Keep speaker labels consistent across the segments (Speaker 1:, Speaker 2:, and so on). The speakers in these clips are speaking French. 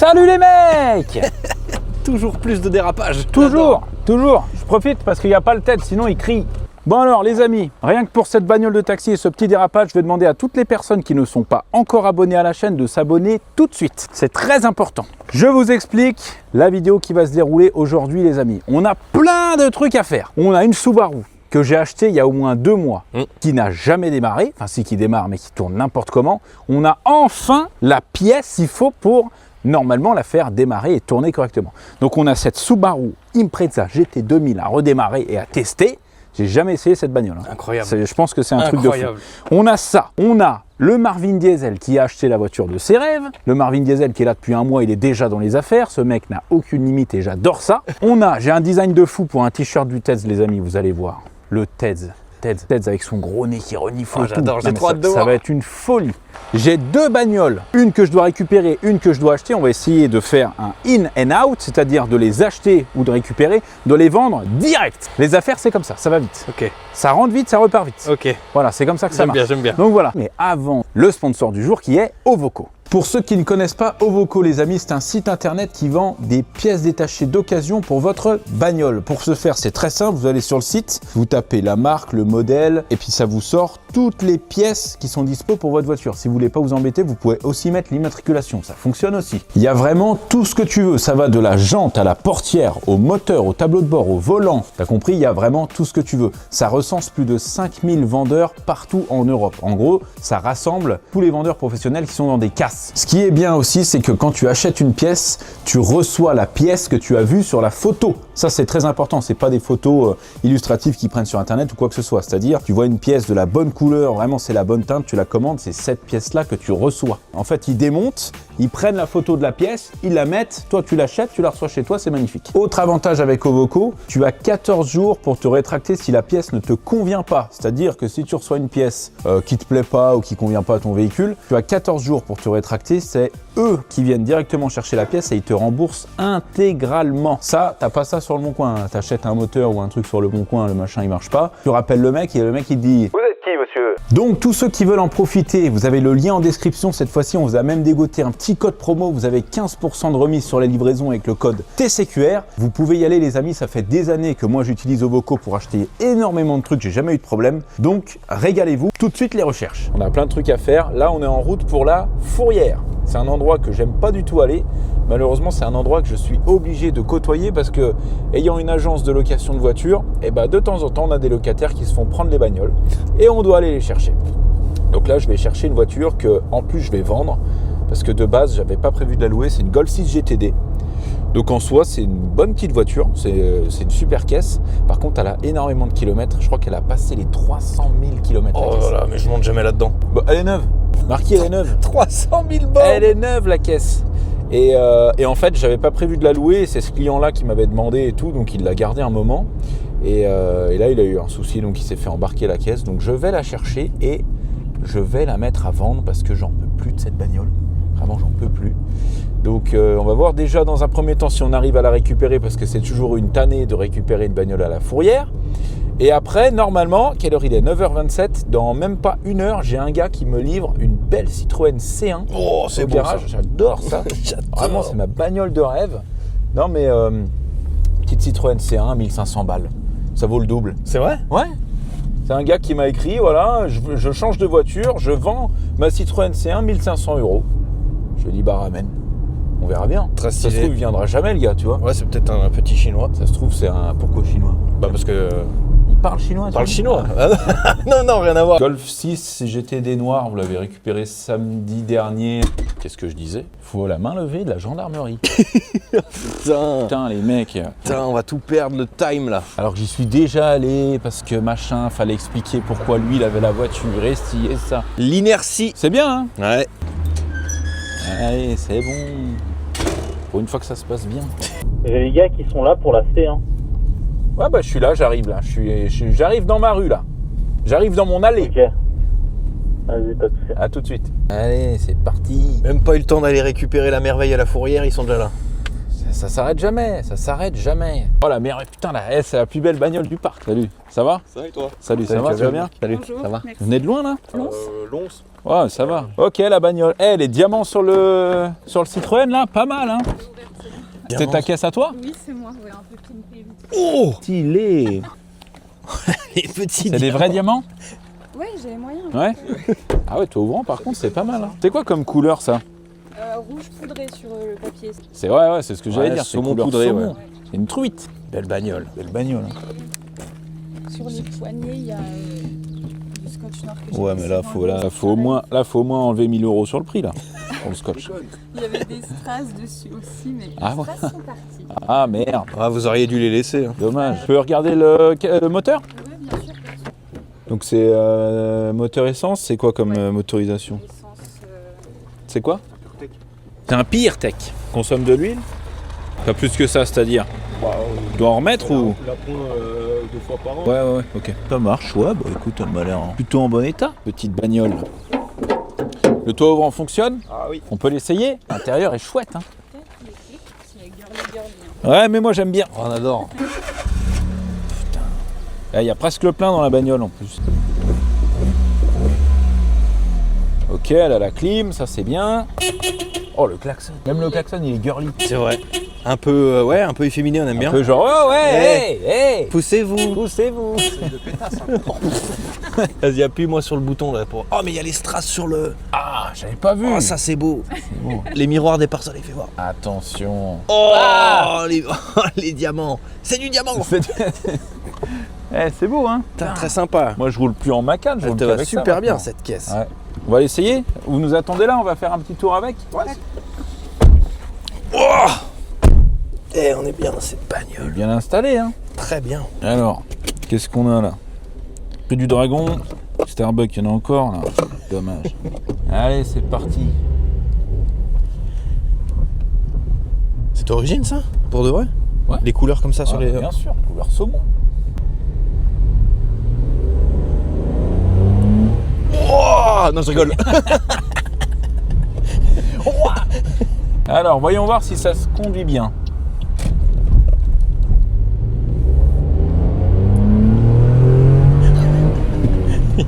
Speaker 1: Salut les mecs.
Speaker 2: Toujours plus de dérapage.
Speaker 1: Toujours. Je profite parce qu'il n'y a pas le TED, sinon il crie. Bon alors les amis, rien que pour cette bagnole de taxi et ce petit dérapage, je vais demander à toutes les personnes qui ne sont pas encore abonnées à la chaîne de s'abonner tout de suite. C'est très important. Je vous explique la vidéo qui va se dérouler aujourd'hui les amis. On a plein de trucs à faire. On a une Subaru que j'ai achetée il y a au moins 2 mois, qui n'a jamais démarré, enfin si qui démarre mais qui tourne n'importe comment. On a enfin la pièce qu'il faut pour normalement la faire démarrer et tourner correctement. Donc on a cette Subaru Impreza GT 2000 à redémarrer et à tester. J'ai jamais essayé cette bagnole.
Speaker 2: Incroyable.
Speaker 1: Je pense que c'est un truc de fou. On a ça. On a le Marvin Diesel qui a acheté la voiture de ses rêves. Le Marvin Diesel qui est là depuis 1 mois, il est déjà dans les affaires. Ce mec n'a aucune limite et j'adore ça. J'ai un design de fou pour un t-shirt du TEDS, les amis, vous allez voir. Le TEDS avec son gros nez qui renifle tout.
Speaker 2: J'adore, j'ai trop hâte de voir.
Speaker 1: Ça va être une folie. J'ai 2 bagnoles, une que je dois récupérer, une que je dois acheter. On va essayer de faire un in and out, c'est-à-dire de les acheter ou de récupérer, de les vendre direct. Les affaires, c'est comme ça va vite.
Speaker 2: Ok.
Speaker 1: Ça rentre vite, ça repart vite.
Speaker 2: Ok.
Speaker 1: Voilà, c'est comme ça que ça marche.
Speaker 2: J'aime bien.
Speaker 1: Donc voilà. Mais avant, le sponsor du jour qui est Ovoco. Pour ceux qui ne connaissent pas Ovoco, les amis, c'est un site internet qui vend des pièces détachées d'occasion pour votre bagnole. Pour ce faire, c'est très simple. Vous allez sur le site, vous tapez la marque, le modèle, et puis ça vous sort toutes les pièces qui sont dispo pour votre voiture. Si vous voulez pas vous embêter, vous pouvez aussi mettre l'immatriculation. Ça fonctionne aussi. Il y a vraiment tout ce que tu veux. Ça va de la jante à la portière, au moteur, au tableau de bord, au volant. T'as compris, il y a vraiment tout ce que tu veux. Ça recense plus de 5000 vendeurs partout en Europe. En gros, ça rassemble tous les vendeurs professionnels qui sont dans des casses. Ce qui est bien aussi, c'est que quand tu achètes une pièce, tu reçois la pièce que tu as vue sur la photo. Ça, c'est très important. C'est pas des photos illustratives qu'ils prennent sur Internet ou quoi que ce soit. C'est-à-dire, tu vois une pièce de la bonne couleur, vraiment c'est la bonne teinte, tu la commandes, c'est cette pièce-là que tu reçois. En fait, ils démontent, ils prennent la photo de la pièce, ils la mettent, toi tu l'achètes, tu la reçois chez toi, c'est magnifique. Autre avantage avec Ovoco, tu as 14 jours pour te rétracter si la pièce ne te convient pas. C'est-à-dire que si tu reçois une pièce qui te plaît pas ou qui convient pas à ton véhicule, tu as 14 jours pour te rétracter. C'est eux qui viennent directement chercher la pièce et ils te remboursent intégralement. Ça, t'as pas ça sur le bon coin. T'achètes un moteur ou un truc sur le bon coin, le machin il marche pas. Tu rappelles le mec et le mec il te dit: vous êtes qui, monsieur? Donc tous ceux qui veulent en profiter, vous avez le lien en description. Cette fois-ci, on vous a même dégoté un petit code promo. Vous avez 15% de remise sur les livraisons avec le code TCQR. Vous pouvez y aller, les amis. Ça fait des années que moi j'utilise Ovoco pour acheter énormément de trucs. J'ai jamais eu de problème. Donc régalez-vous. Tout de suite les recherches. On a plein de trucs à faire. Là, on est en route pour la Fourrière. C'est un endroit que j'aime pas du tout aller. Malheureusement, c'est un endroit que je suis obligé de côtoyer parce que, ayant une agence de location de voitures, de temps en temps, on a des locataires qui se font prendre les bagnoles et on doit aller les chercher. Donc là, je vais chercher une voiture que, en plus, je vais vendre parce que de base, j'avais pas prévu de la louer. C'est une Golf 6 GTD. Donc en soi, c'est une bonne petite voiture, c'est une super caisse. Par contre, elle a énormément de kilomètres. Je crois qu'elle a passé les 300 000 kilomètres.
Speaker 2: Oh là là, mais je monte jamais là-dedans.
Speaker 1: Bah, elle est neuve. Marquée, elle est neuve.
Speaker 2: 300 000 bornes.
Speaker 1: Elle est neuve, la caisse. Et en fait, j'avais pas prévu de la louer. C'est ce client-là qui m'avait demandé et tout, donc il l'a gardée un moment. Et là, il a eu un souci, donc il s'est fait embarquer la caisse. Donc je vais la chercher et je vais la mettre à vendre parce que j'en peux plus de cette bagnole. Vraiment, j'en peux plus. Donc on va voir déjà dans un premier temps si on arrive à la récupérer parce que c'est toujours une tannée de récupérer une bagnole à la Fourrière. Et après, normalement, quelle heure il est? 9h27, dans même pas 1 heure, j'ai un gars qui me livre une belle Citroën C1
Speaker 2: au
Speaker 1: garage.
Speaker 2: Ça.
Speaker 1: J'adore ça. Vraiment, c'est ma bagnole de rêve. Non mais, petite Citroën C1, 1500 balles. Ça vaut le double.
Speaker 2: C'est vrai?
Speaker 1: Ouais. C'est un gars qui m'a écrit, voilà, je change de voiture, je vends ma Citroën C1, 1500 €. Je lui ai dit, bah ramène. On verra bien.
Speaker 2: Très
Speaker 1: ça
Speaker 2: stylé.
Speaker 1: se trouve, il viendra jamais, le gars, tu vois.
Speaker 2: Ouais, c'est peut-être un petit chinois.
Speaker 1: Ça se trouve, c'est un... Pourquoi chinois?
Speaker 2: Bah parce que...
Speaker 1: Il parle chinois.
Speaker 2: Il parle chinois. Non, rien à voir.
Speaker 1: Golf 6 GTD noir, vous l'avez récupéré samedi dernier. Qu'est-ce que je disais? Faut la main levée de la gendarmerie. Putain, les mecs.
Speaker 2: Putain, on va tout perdre, le time là.
Speaker 1: Alors que j'y suis déjà allé parce que machin, fallait expliquer pourquoi lui il avait la voiture et ci et ça.
Speaker 2: L'inertie.
Speaker 1: C'est bien, hein?
Speaker 2: Ouais.
Speaker 1: Allez, c'est bon. Pour une fois que ça se passe bien.
Speaker 3: J'ai les gars qui sont là pour la C1.
Speaker 1: Ouais, bah je suis là, j'arrive là. J'arrive dans ma rue là. J'arrive dans mon allée.
Speaker 3: Ok. Vas-y, pas de soucis.
Speaker 1: À tout de suite. Allez, c'est parti.
Speaker 2: Même pas eu le temps d'aller récupérer la merveille à la Fourrière, ils sont déjà là.
Speaker 1: Ça s'arrête jamais, ça s'arrête jamais. Oh la merde, putain là, c'est la plus belle bagnole du parc. Salut, ça va?
Speaker 2: Ça va et toi?
Speaker 1: Salut, ça va, tu vas bien?
Speaker 2: Salut,
Speaker 4: Bonjour,
Speaker 2: ça va?
Speaker 4: merci.
Speaker 1: Vous venez de loin là?
Speaker 2: Lons.
Speaker 1: Ouais, ça va. Ok, la bagnole. Les diamants sur le Citroën là, pas mal hein. C'était ta caisse à toi?
Speaker 4: Oui, c'est moi, ouais, un peu pimpé.
Speaker 2: Oh,
Speaker 1: Stylé.
Speaker 2: les petits.
Speaker 1: C'est des vrais diamants?
Speaker 4: Ouais, j'ai les moyens.
Speaker 1: Ouais. Ah ouais, toi ouvrant par contre, c'est pas mal hein. C'est quoi comme couleur ça?
Speaker 4: Rouge poudré sur le papier.
Speaker 1: C'est ouais, c'est ce que j'allais
Speaker 2: Ouais,
Speaker 1: dire. C'est
Speaker 2: saumon
Speaker 1: couleur
Speaker 2: poudré,
Speaker 1: saumon.
Speaker 2: ouais.
Speaker 1: C'est une truite. Belle bagnole. Belle bagnole. Hein.
Speaker 4: Sur les poignets, il y a du scotch noir que j'ai
Speaker 2: Ouais,
Speaker 4: mis
Speaker 2: mais là,
Speaker 4: sur
Speaker 2: faut-
Speaker 4: un
Speaker 2: là,
Speaker 4: gros
Speaker 1: Faut au moins, enlever 1000 € sur le prix là. Pour le scotch.
Speaker 4: Il y avait des strass dessus aussi, mais
Speaker 1: Ah
Speaker 4: les
Speaker 1: ouais.
Speaker 4: strass sont partis.
Speaker 1: Ah merde,
Speaker 2: Ah, vous auriez dû les laisser. Hein.
Speaker 1: dommage. Tu peux regarder le moteur?
Speaker 4: Ouais, bien sûr.
Speaker 1: Donc c'est moteur essence, c'est quoi comme
Speaker 4: Ouais.
Speaker 1: motorisation?
Speaker 4: Essence,
Speaker 1: C'est quoi? C'est un PureTech. Consomme de l'huile? Pas plus que ça, c'est-à-dire? Tu dois en remettre ou?
Speaker 2: La prend 2 fois par an.
Speaker 1: Ouais, ok. Ça marche, ouais, bah écoute, elle m'a l'air plutôt en bon état. Petite bagnole. Le toit ouvrant fonctionne?
Speaker 2: Ah oui.
Speaker 1: On peut l'essayer? L'intérieur est chouette, hein.
Speaker 4: peut-être les clics, c'est girly. Hein.
Speaker 1: Ouais, mais moi j'aime bien.
Speaker 2: On adore.
Speaker 1: Il y a presque le plein dans la bagnole en plus. Ok, elle a la clim, ça c'est bien. Oh, le klaxon. Même le klaxon, il est girly.
Speaker 2: C'est vrai. Un peu, ouais, un peu efféminé, on aime bien.
Speaker 1: Un peu genre, oh ouais, hey.
Speaker 2: Poussez-vous.
Speaker 1: Poussez-vous.
Speaker 2: Vas-y, appuie-moi sur le bouton là pour. Oh, mais il y a les strass sur le.
Speaker 1: Ah, j'avais pas vu.
Speaker 2: Oh, ça c'est beau.
Speaker 1: beau.
Speaker 2: Les miroirs des pare-soleil, fais voir.
Speaker 1: Attention.
Speaker 2: Oh, les diamants. C'est du diamant.
Speaker 1: C'est beau, hein.
Speaker 2: Putain, très sympa.
Speaker 1: Moi, je roule plus en Macan, je
Speaker 2: Elle
Speaker 1: roule
Speaker 2: te
Speaker 1: plus
Speaker 2: va
Speaker 1: avec ça
Speaker 2: super bien
Speaker 1: maintenant.
Speaker 2: cette caisse.
Speaker 1: Ouais. On va l'essayer. Vous nous attendez là, on va faire un petit tour avec.
Speaker 2: On est bien dans cette bagnole.
Speaker 1: Bien installé, hein.
Speaker 2: Très bien.
Speaker 1: Alors, qu'est-ce qu'on a là? Prix du Dragon. Starbucks, il y en a encore là. Dommage. Allez, c'est parti.
Speaker 2: C'est d'origine ça? Pour de vrai?
Speaker 1: Ouais.
Speaker 2: Les couleurs comme ça sur
Speaker 1: Ah,
Speaker 2: les.
Speaker 1: Bien sûr, couleur saumon.
Speaker 2: Oh non, je rigole.
Speaker 1: Alors, voyons voir si ça se conduit bien.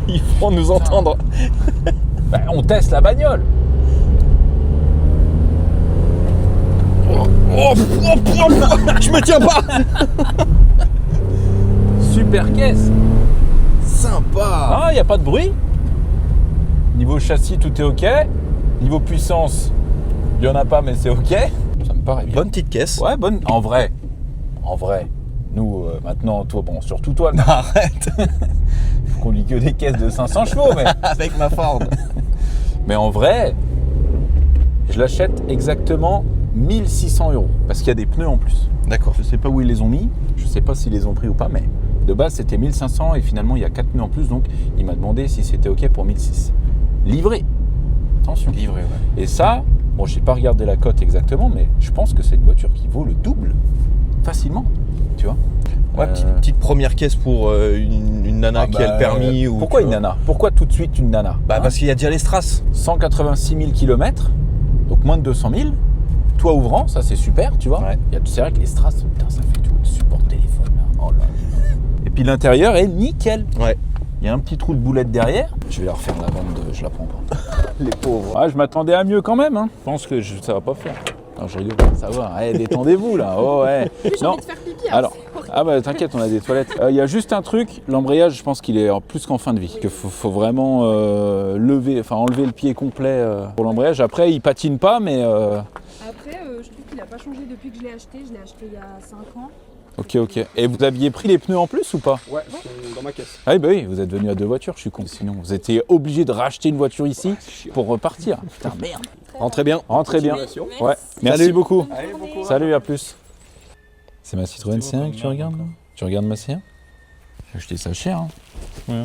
Speaker 2: Ils vont nous entendre.
Speaker 1: Bah, on teste la bagnole.
Speaker 2: Je me tiens pas.
Speaker 1: Super caisse.
Speaker 2: Sympa.
Speaker 1: Ah, il n'y a pas de bruit. Niveau châssis, tout est OK. Niveau puissance, il n'y en a pas, mais c'est OK. Ça me paraît bien.
Speaker 2: Bonne petite caisse.
Speaker 1: Ouais, bonne. En vrai. Nous, maintenant, toi, bon, surtout toi,
Speaker 2: Non, arrête.
Speaker 1: faut qu'on lit que des caisses de 500 chevaux, mais...
Speaker 2: Avec ma Ford.
Speaker 1: Mais en vrai, je l'achète exactement 1600 €. Parce qu'il y a des pneus en plus.
Speaker 2: D'accord.
Speaker 1: Je sais pas où ils les ont mis, je sais pas s'ils les ont pris ou pas, mais de base c'était 1500 et finalement il y a 4 pneus en plus, donc il m'a demandé si c'était OK pour 1600. Livré. Attention.
Speaker 2: Livré, ouais.
Speaker 1: Et ça, bon, j'ai pas regardé la cote exactement, mais je pense que c'est une voiture qui vaut le double. Facilement, tu vois.
Speaker 2: Ouais, petite première caisse pour une nana qui a le permis. Ou,
Speaker 1: pourquoi
Speaker 2: tu
Speaker 1: une
Speaker 2: vois.
Speaker 1: nana? Pourquoi tout de suite une nana?
Speaker 2: Bah
Speaker 1: Hein,
Speaker 2: parce qu'il y a déjà les strass.
Speaker 1: 186 000 km, donc moins de 200 000. Toit ouvrant, ça c'est super, tu vois.
Speaker 2: Ouais.
Speaker 1: C'est vrai que les strass, putain, ça fait tout le support téléphone. Là. Oh là là. Et puis l'intérieur est nickel.
Speaker 2: Ouais.
Speaker 1: Il y a un petit trou de boulette derrière. Je vais leur faire la vente de... Je la prends pas. Les pauvres. Ah, je m'attendais à mieux quand même. Hein. Je pense que ça va pas faire. Non, je rigole. Ça va. Allez, détendez-vous là. Oh ouais.
Speaker 4: J'ai envie de faire pipi.
Speaker 1: Alors, ah bah t'inquiète, on a des toilettes. Il y a juste un truc, l'embrayage, je pense qu'il est plus qu'en fin de vie. Qu'il faut vraiment enlever le pied complet pour l'embrayage. Après, il patine pas, mais...
Speaker 4: Après, je trouve qu'il n'a pas changé depuis que je l'ai acheté. Je l'ai acheté il y a 5 ans.
Speaker 1: Ok. Et vous aviez pris les pneus en plus ou pas?
Speaker 2: Ouais, ils sont dans ma caisse.
Speaker 1: Ah oui, bah oui, vous êtes venu à 2 voitures, je suis con. Sinon, vous étiez obligé de racheter une voiture ici pour repartir. Putain, merde.
Speaker 2: Rentrez bien.
Speaker 1: Rentrez bien.
Speaker 4: Merci.
Speaker 1: Ouais, merci
Speaker 2: Salut.
Speaker 1: beaucoup.
Speaker 4: Allez, bon courage.
Speaker 1: Salut, à plus. C'est ma Citroën C1 que tu regardes là? Tu regardes ma C1? J'ai acheté ça cher. Hein.
Speaker 5: Ouais.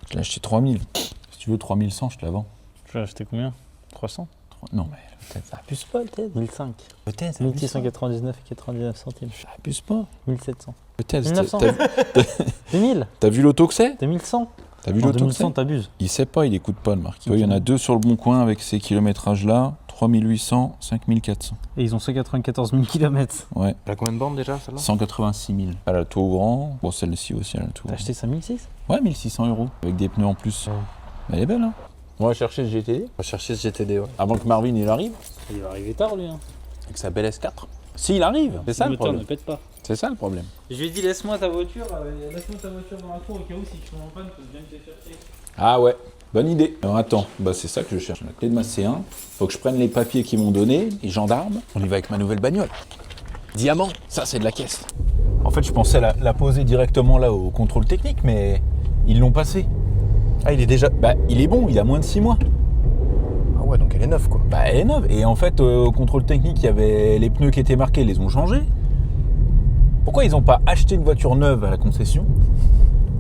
Speaker 1: Je l'ai acheté 3000. Si tu veux 3100, je te la vends.
Speaker 5: Tu l'as acheté combien? 300?
Speaker 1: Non, mais peut-être ça abuse pas, peut-être.
Speaker 5: 1005.
Speaker 1: Peut-être. ça abuse pas.
Speaker 5: 1699 et 99 centimes.
Speaker 1: Ça abuse pas.
Speaker 5: 1700.
Speaker 1: Peut-être.
Speaker 5: 1900. 2000.
Speaker 1: T'as vu l'auto que c'est?
Speaker 5: 2100.
Speaker 1: T'as vu
Speaker 5: En
Speaker 1: l'auto que
Speaker 5: 2100,
Speaker 1: c'est?
Speaker 5: t'abuses.
Speaker 1: Il sait pas, il écoute pas le marque. Il y en a 2 sur le bon coin avec ces kilométrages là. 3800, 5400.
Speaker 5: Et ils ont 194 000 km.
Speaker 1: Ouais.
Speaker 2: Elle a combien de bandes déjà celle-là?
Speaker 1: 186 000. Elle a le tout grand. Bon, celle-ci aussi, elle a le tout
Speaker 5: T'as
Speaker 1: grand.
Speaker 5: acheté ça 1006?
Speaker 1: Ouais, 1600 €. Avec des pneus en plus.
Speaker 5: Ouais.
Speaker 1: Elle est belle, hein. On va chercher ce GTD.
Speaker 2: On va chercher ce GTD, ouais.
Speaker 1: Avant que Marvin il arrive.
Speaker 5: Il va arriver tard lui. Hein.
Speaker 1: Avec sa belle S4. S'il arrive, c'est ça le
Speaker 5: moteur ne
Speaker 1: problème.
Speaker 5: pète pas.
Speaker 1: C'est ça le problème.
Speaker 5: Je lui ai dit laisse-moi ta voiture dans la cour au cas où si tu tombes en panne, tu viens me chercher.
Speaker 1: Ah ouais, bonne idée. Alors attends, bah c'est ça que je cherche. La clé de ma C1. Faut que je prenne les papiers qu'ils m'ont donnés, les gendarmes. On y va avec ma nouvelle bagnole. Diamant, ça c'est de la caisse. En fait, je pensais la poser directement là au contrôle technique, mais ils l'ont passé.
Speaker 2: Ah, il est déjà...
Speaker 1: Bah, il est bon, il a moins de 6 mois.
Speaker 2: Ah ouais, donc elle est neuve, quoi.
Speaker 1: Bah, elle est neuve. Et en fait, au contrôle technique, il y avait les pneus qui étaient marqués, ils les ont changés. Pourquoi ils n'ont pas acheté une voiture neuve à la concession?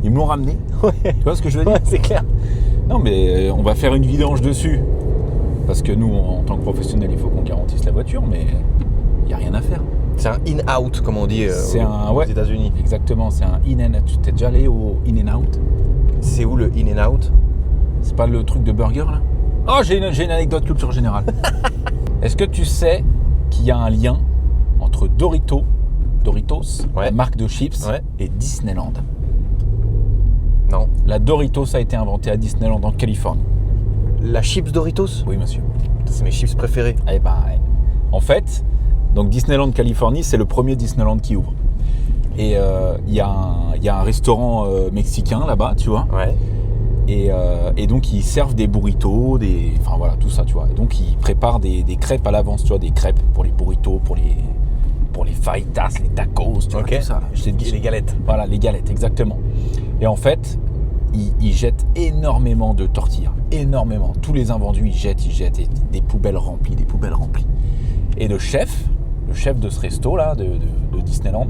Speaker 1: Ils me l'ont ramené.
Speaker 5: Ouais,
Speaker 1: Tu vois ce que je veux dire?
Speaker 5: ouais c'est clair.
Speaker 1: Non, mais on va faire une vidange dessus. Parce que nous, en tant que professionnels, il faut qu'on garantisse la voiture, mais il n'y a rien à faire.
Speaker 2: C'est un in-out, comme on dit aux
Speaker 1: ouais.
Speaker 2: États-Unis.
Speaker 1: Exactement, c'est un in and out. Tu t'es déjà allé au in and out?
Speaker 2: C'est où le in and out?
Speaker 1: C'est pas le truc de burger là? Oh, j'ai une anecdote culture générale. Est-ce que tu sais qu'il y a un lien entre Doritos,
Speaker 2: Ouais.
Speaker 1: la marque de chips,
Speaker 2: Ouais.
Speaker 1: et Disneyland?
Speaker 2: Non.
Speaker 1: La Doritos a été inventée à Disneyland en Californie.
Speaker 2: La chips Doritos?
Speaker 1: Oui, monsieur.
Speaker 2: C'est mes chips préférés.
Speaker 1: Eh ben, ouais. En fait, donc Disneyland Californie, c'est le premier Disneyland qui ouvre. Et il y a un restaurant mexicain là-bas, tu vois.
Speaker 2: Ouais.
Speaker 1: Et donc ils servent des burritos, enfin voilà, tout ça, tu vois. Et donc ils préparent des crêpes à l'avance, tu vois, des crêpes pour les burritos, pour les fajitas, les tacos, tu vois, tout ça. Là. Je t'ai dit,
Speaker 2: les galettes.
Speaker 1: Voilà, les galettes, exactement. Et en fait, ils jettent énormément de tortillas, énormément. Tous les invendus, ils jettent, et des poubelles remplies. Et le chef de ce resto là, de Disneyland,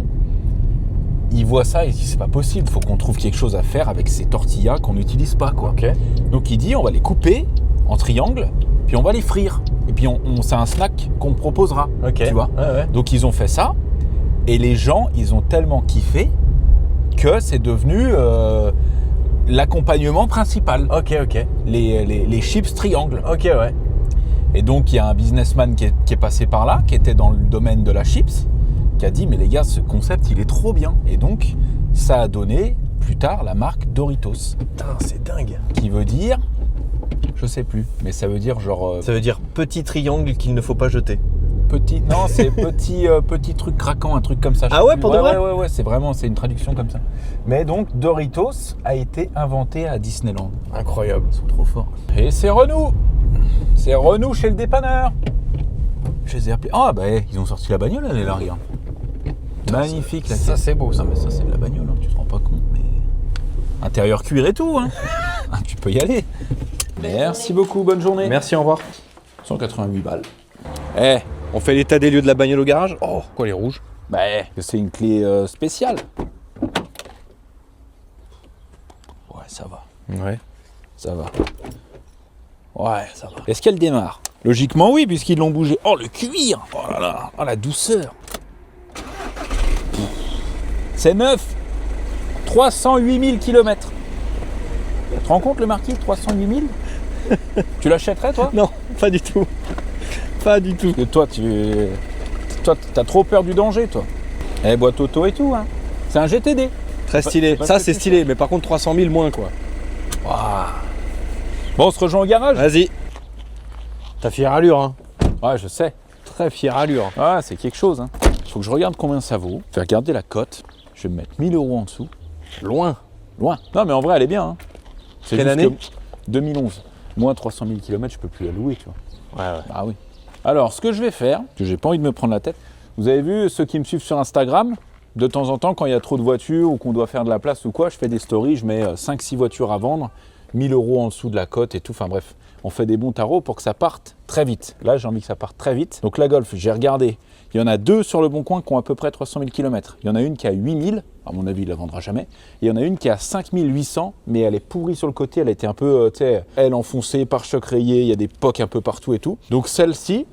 Speaker 1: il voit ça et il dit c'est pas possible, faut qu'on trouve quelque chose à faire avec ces tortillas qu'on n'utilise pas, quoi.
Speaker 2: Ok.
Speaker 1: Donc il dit on va les couper en triangle, puis on va les frire. Et puis c'est un snack qu'on proposera,
Speaker 2: Ok.
Speaker 1: tu vois.
Speaker 2: Ouais.
Speaker 1: Donc ils ont fait ça, et les gens, ils ont tellement kiffé que c'est devenu l'accompagnement principal.
Speaker 2: Ok.
Speaker 1: Les chips triangles.
Speaker 2: Ok, ouais.
Speaker 1: Et donc il y a un businessman qui est passé par là, qui était dans le domaine de la chips, qui a dit mais les gars, ce concept il est trop bien. Et donc ça a donné plus tard la marque Doritos,
Speaker 2: Putain, c'est dingue.
Speaker 1: qui veut dire, je sais plus, mais ça veut dire genre
Speaker 2: Ça veut dire petit triangle qu'il ne faut pas jeter.
Speaker 1: petit, non c'est petit truc craquant, un truc comme ça. Je
Speaker 2: Ah
Speaker 1: sais
Speaker 2: ouais,
Speaker 1: plus.
Speaker 2: pour de vrai?
Speaker 1: Ouais, c'est une traduction comme ça. Mais donc Doritos a été inventé à Disneyland.
Speaker 2: Incroyable.
Speaker 1: Ils sont trop forts. Et c'est Renault chez le dépanneur. Je les ai appelés. Ah bah ils ont sorti la bagnole, elle est là, regarde. Magnifique la
Speaker 2: Ça, c'est beau, ça.
Speaker 1: Non mais ça c'est de la bagnole, hein, tu te rends pas compte, mais intérieur cuir et tout, hein. Ah, tu peux y aller. Merci beaucoup, bonne journée.
Speaker 2: Merci, au revoir.
Speaker 1: 188 balles.
Speaker 2: On fait l'état des lieux de la bagnole au garage. Oh, quoi, les rouges?
Speaker 1: Bah c'est une clé spéciale. Ouais, ça va.
Speaker 2: Ouais.
Speaker 1: Ça va. Ouais, ça va. Est-ce qu'elle démarre? Logiquement oui, puisqu'ils l'ont bougé. Oh, le cuir! Oh là là! Oh, la douceur! C'est neuf! 308 000 km. Tu te rends compte le marquis? 308 000? Tu l'achèterais toi?
Speaker 2: Non, pas du tout. Pas du tout.
Speaker 1: Parce que toi, t'as trop peur du danger, toi. Boîte auto et tout, hein. C'est un GTD.
Speaker 2: Très stylé.
Speaker 1: c'est pas
Speaker 2: Ça,
Speaker 1: ce que
Speaker 2: c'est
Speaker 1: tu
Speaker 2: stylé, mais par contre, 300 000 moins, quoi.
Speaker 1: Waouh. Bon, on se rejoint au garage?
Speaker 2: Vas-y. T'as fière allure, hein.
Speaker 1: Ouais, je sais.
Speaker 2: Très fière allure.
Speaker 1: Ouais, c'est quelque chose, hein. Faut que je regarde combien ça vaut. Je vais regarder la cote. Je vais me mettre 1000 € en dessous.
Speaker 2: Loin.
Speaker 1: Loin. Non, mais en vrai, elle est bien, hein. C'est
Speaker 2: Quelle
Speaker 1: juste
Speaker 2: année?
Speaker 1: que 2011. Moins 300 000 km, je peux plus la louer, tu vois.
Speaker 2: Ouais.
Speaker 1: Ah oui. Alors, ce que je vais faire, parce que j'ai pas envie de me prendre la tête, vous avez vu ceux qui me suivent sur Instagram, de temps en temps, quand il y a trop de voitures ou qu'on doit faire de la place ou quoi, je fais des stories, je mets 5-6 voitures à vendre, 1000 € en dessous de la cote et tout. Enfin bref, on fait des bons tarots pour que ça parte très vite. Là, j'ai envie que ça parte très vite. Donc la Golf, j'ai regardé. Il y en a deux sur le Bon Coin qui ont à peu près 300 000 km. Il y en a une qui a 8000, à mon avis, il ne la vendra jamais. Et il y en a une qui a 5800, mais elle est pourrie sur le côté. Elle a été un peu, tu sais, elle enfoncée, pare-choc rayé, il y a des pocs un peu partout et tout. Donc celle-ci,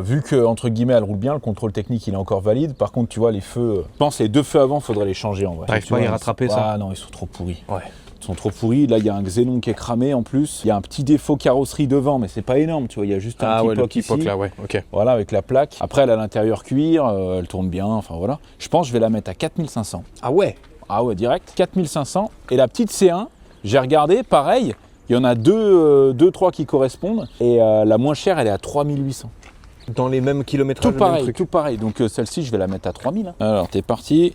Speaker 1: vu que, entre guillemets, elle roule bien, le contrôle technique, il est encore valide. Par contre, tu vois, les feux, je pense les deux feux avant, il faudrait les changer en vrai.
Speaker 2: T'arrives
Speaker 1: Tu
Speaker 2: pas à
Speaker 1: vois,
Speaker 2: y rattraper ça?
Speaker 1: Ah non, ils sont trop pourris.
Speaker 2: Ouais.
Speaker 1: Ils sont trop pourris. Là, il y a un xénon qui est cramé en plus. Il y a un petit défaut carrosserie devant, mais c'est pas énorme, tu vois. Il y a juste un petit poc ici.
Speaker 2: là, ouais, ok.
Speaker 1: Voilà, avec la plaque. Après, elle a l'intérieur cuir, elle tourne bien, enfin voilà. Je pense que je vais la mettre à 4500.
Speaker 2: Ah ouais?
Speaker 1: Ah ouais, direct. 4500. Et la petite C1, j'ai regardé, pareil, il y en a deux, trois qui correspondent. Et la moins chère, elle est à 3800.
Speaker 2: Dans les mêmes kilométrages?
Speaker 1: Tout pareil. Donc celle-ci, je vais la mettre à 3000. Hein. Alors, t'es parti.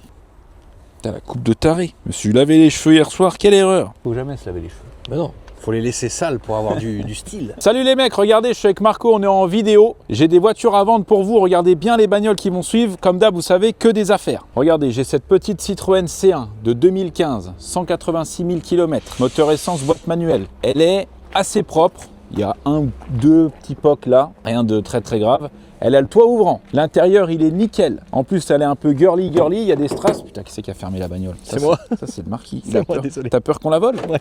Speaker 1: T'as la coupe de taré. Je me suis lavé les cheveux hier soir, quelle erreur. Faut jamais se laver les cheveux.
Speaker 2: Mais non, faut les laisser sales pour avoir du style.
Speaker 1: Salut les mecs, regardez, je suis avec Marco, on est en vidéo. J'ai des voitures à vendre pour vous, regardez bien les bagnoles qui vont suivre. Comme d'hab, vous savez, que des affaires. Regardez, j'ai cette petite Citroën C1 de 2015, 186 000 km, moteur essence, boîte manuelle. Elle est assez propre. Il y a un ou deux petits pocs là, rien de très très grave. Elle a le toit ouvrant. L'intérieur, il est nickel. En plus, elle est un peu girly. Il y a des strass. Putain, qui c'est qui a fermé la bagnole?
Speaker 2: C'est moi.
Speaker 1: Ça, c'est le marquis.
Speaker 2: C'est moi, désolé.
Speaker 1: T'as peur qu'on la vole?
Speaker 2: Ouais.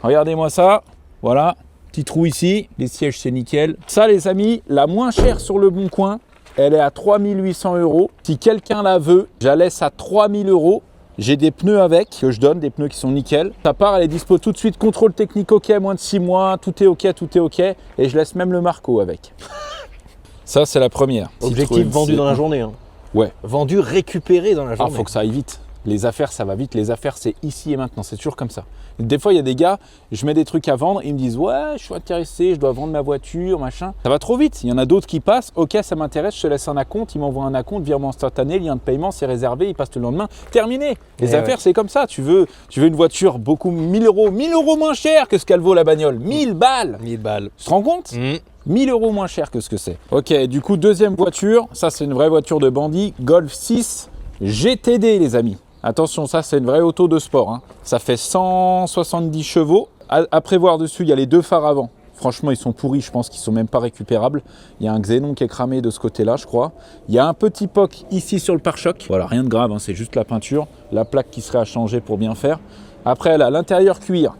Speaker 1: Regardez-moi ça. Voilà. Petit trou ici. Les sièges, c'est nickel. Ça, les amis, la moins chère sur le bon coin, elle est à 3800 €. Si quelqu'un la veut, je la laisse à 3000 €. J'ai des pneus avec, que je donne, des pneus qui sont nickel. Ça part, elle est dispo tout de suite. Contrôle technique OK, moins de 6 mois. Tout est OK. Et je laisse même le Marco avec. Ça, c'est la première.
Speaker 2: Objectif
Speaker 1: Citroën
Speaker 2: vendu dans la
Speaker 1: C1.
Speaker 2: journée. Hein.
Speaker 1: Ouais.
Speaker 2: Vendu, récupéré dans la
Speaker 1: Ah,
Speaker 2: journée.
Speaker 1: faut que ça aille vite. Les affaires, ça va vite. Les affaires, c'est ici et maintenant. C'est toujours comme ça. Des fois, il y a des gars, je mets des trucs à vendre, ils me disent « Ouais, je suis intéressé, je dois vendre ma voiture, machin. » Ça va trop vite. Il y en a d'autres qui passent. « Ok, ça m'intéresse, je te laisse un acompte. » Ils m'envoient un acompte, virement instantané, lien de paiement, c'est réservé, il passe le lendemain. Terminé. Les affaires, c'est comme ça. Tu veux une voiture beaucoup 1000 €. 1000 € moins cher que ce qu'elle vaut la bagnole. 1000 balles.
Speaker 2: 1000 balles.
Speaker 1: Tu te rends compte 1000 € moins cher que ce que c'est. Ok, du coup, deuxième voiture. Ça, c'est une vraie voiture de bandit. Golf 6 GTD, les amis. Attention, ça, c'est une vraie auto de sport. Hein. Ça fait 170 chevaux. À prévoir dessus, il y a les deux phares avant. Franchement, ils sont pourris. Je pense qu'ils ne sont même pas récupérables. Il y a un xénon qui est cramé de ce côté-là, je crois. Il y a un petit poc ici sur le pare-choc. Voilà, rien de grave. Hein, c'est juste la peinture. La plaque qui serait à changer pour bien faire. Après, elle a l'intérieur cuir.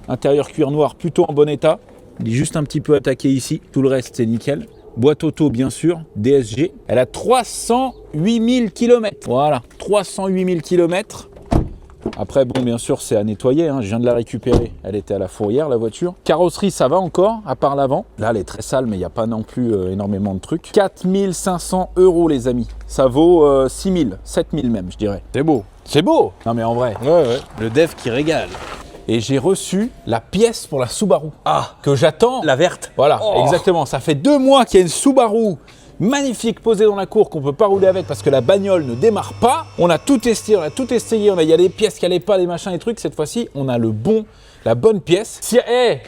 Speaker 1: Intérieur cuir noir, plutôt en bon état. Il est juste un petit peu attaqué ici. Tout le reste, c'est nickel. Boîte auto, bien sûr, DSG. Elle a 308 000 km. Voilà, 308 000 km. Après, bon, bien sûr, c'est à nettoyer. Hein. Je viens de la récupérer. Elle était à la fourrière, la voiture. Carrosserie, ça va encore, à part l'avant. Là, elle est très sale, mais il n'y a pas non plus énormément de trucs. 4 500 €, les amis. Ça vaut 6 000, 7 000 même, je dirais.
Speaker 2: C'est beau.
Speaker 1: C'est beau. Non, mais en vrai.
Speaker 2: Ouais. Le dev qui régale.
Speaker 1: Et j'ai reçu la pièce pour la Subaru.
Speaker 2: Ah,
Speaker 1: que j'attends.
Speaker 2: la verte.
Speaker 1: Voilà,
Speaker 2: Oh.
Speaker 1: exactement. Ça fait 2 mois qu'il y a une Subaru magnifique posée dans la cour qu'on ne peut pas rouler avec parce que la bagnole ne démarre pas. On a tout testé, on a tout essayé. Il y a des pièces qui n'allaient pas, des machins, des trucs. Cette fois-ci, on a la bonne pièce. Si,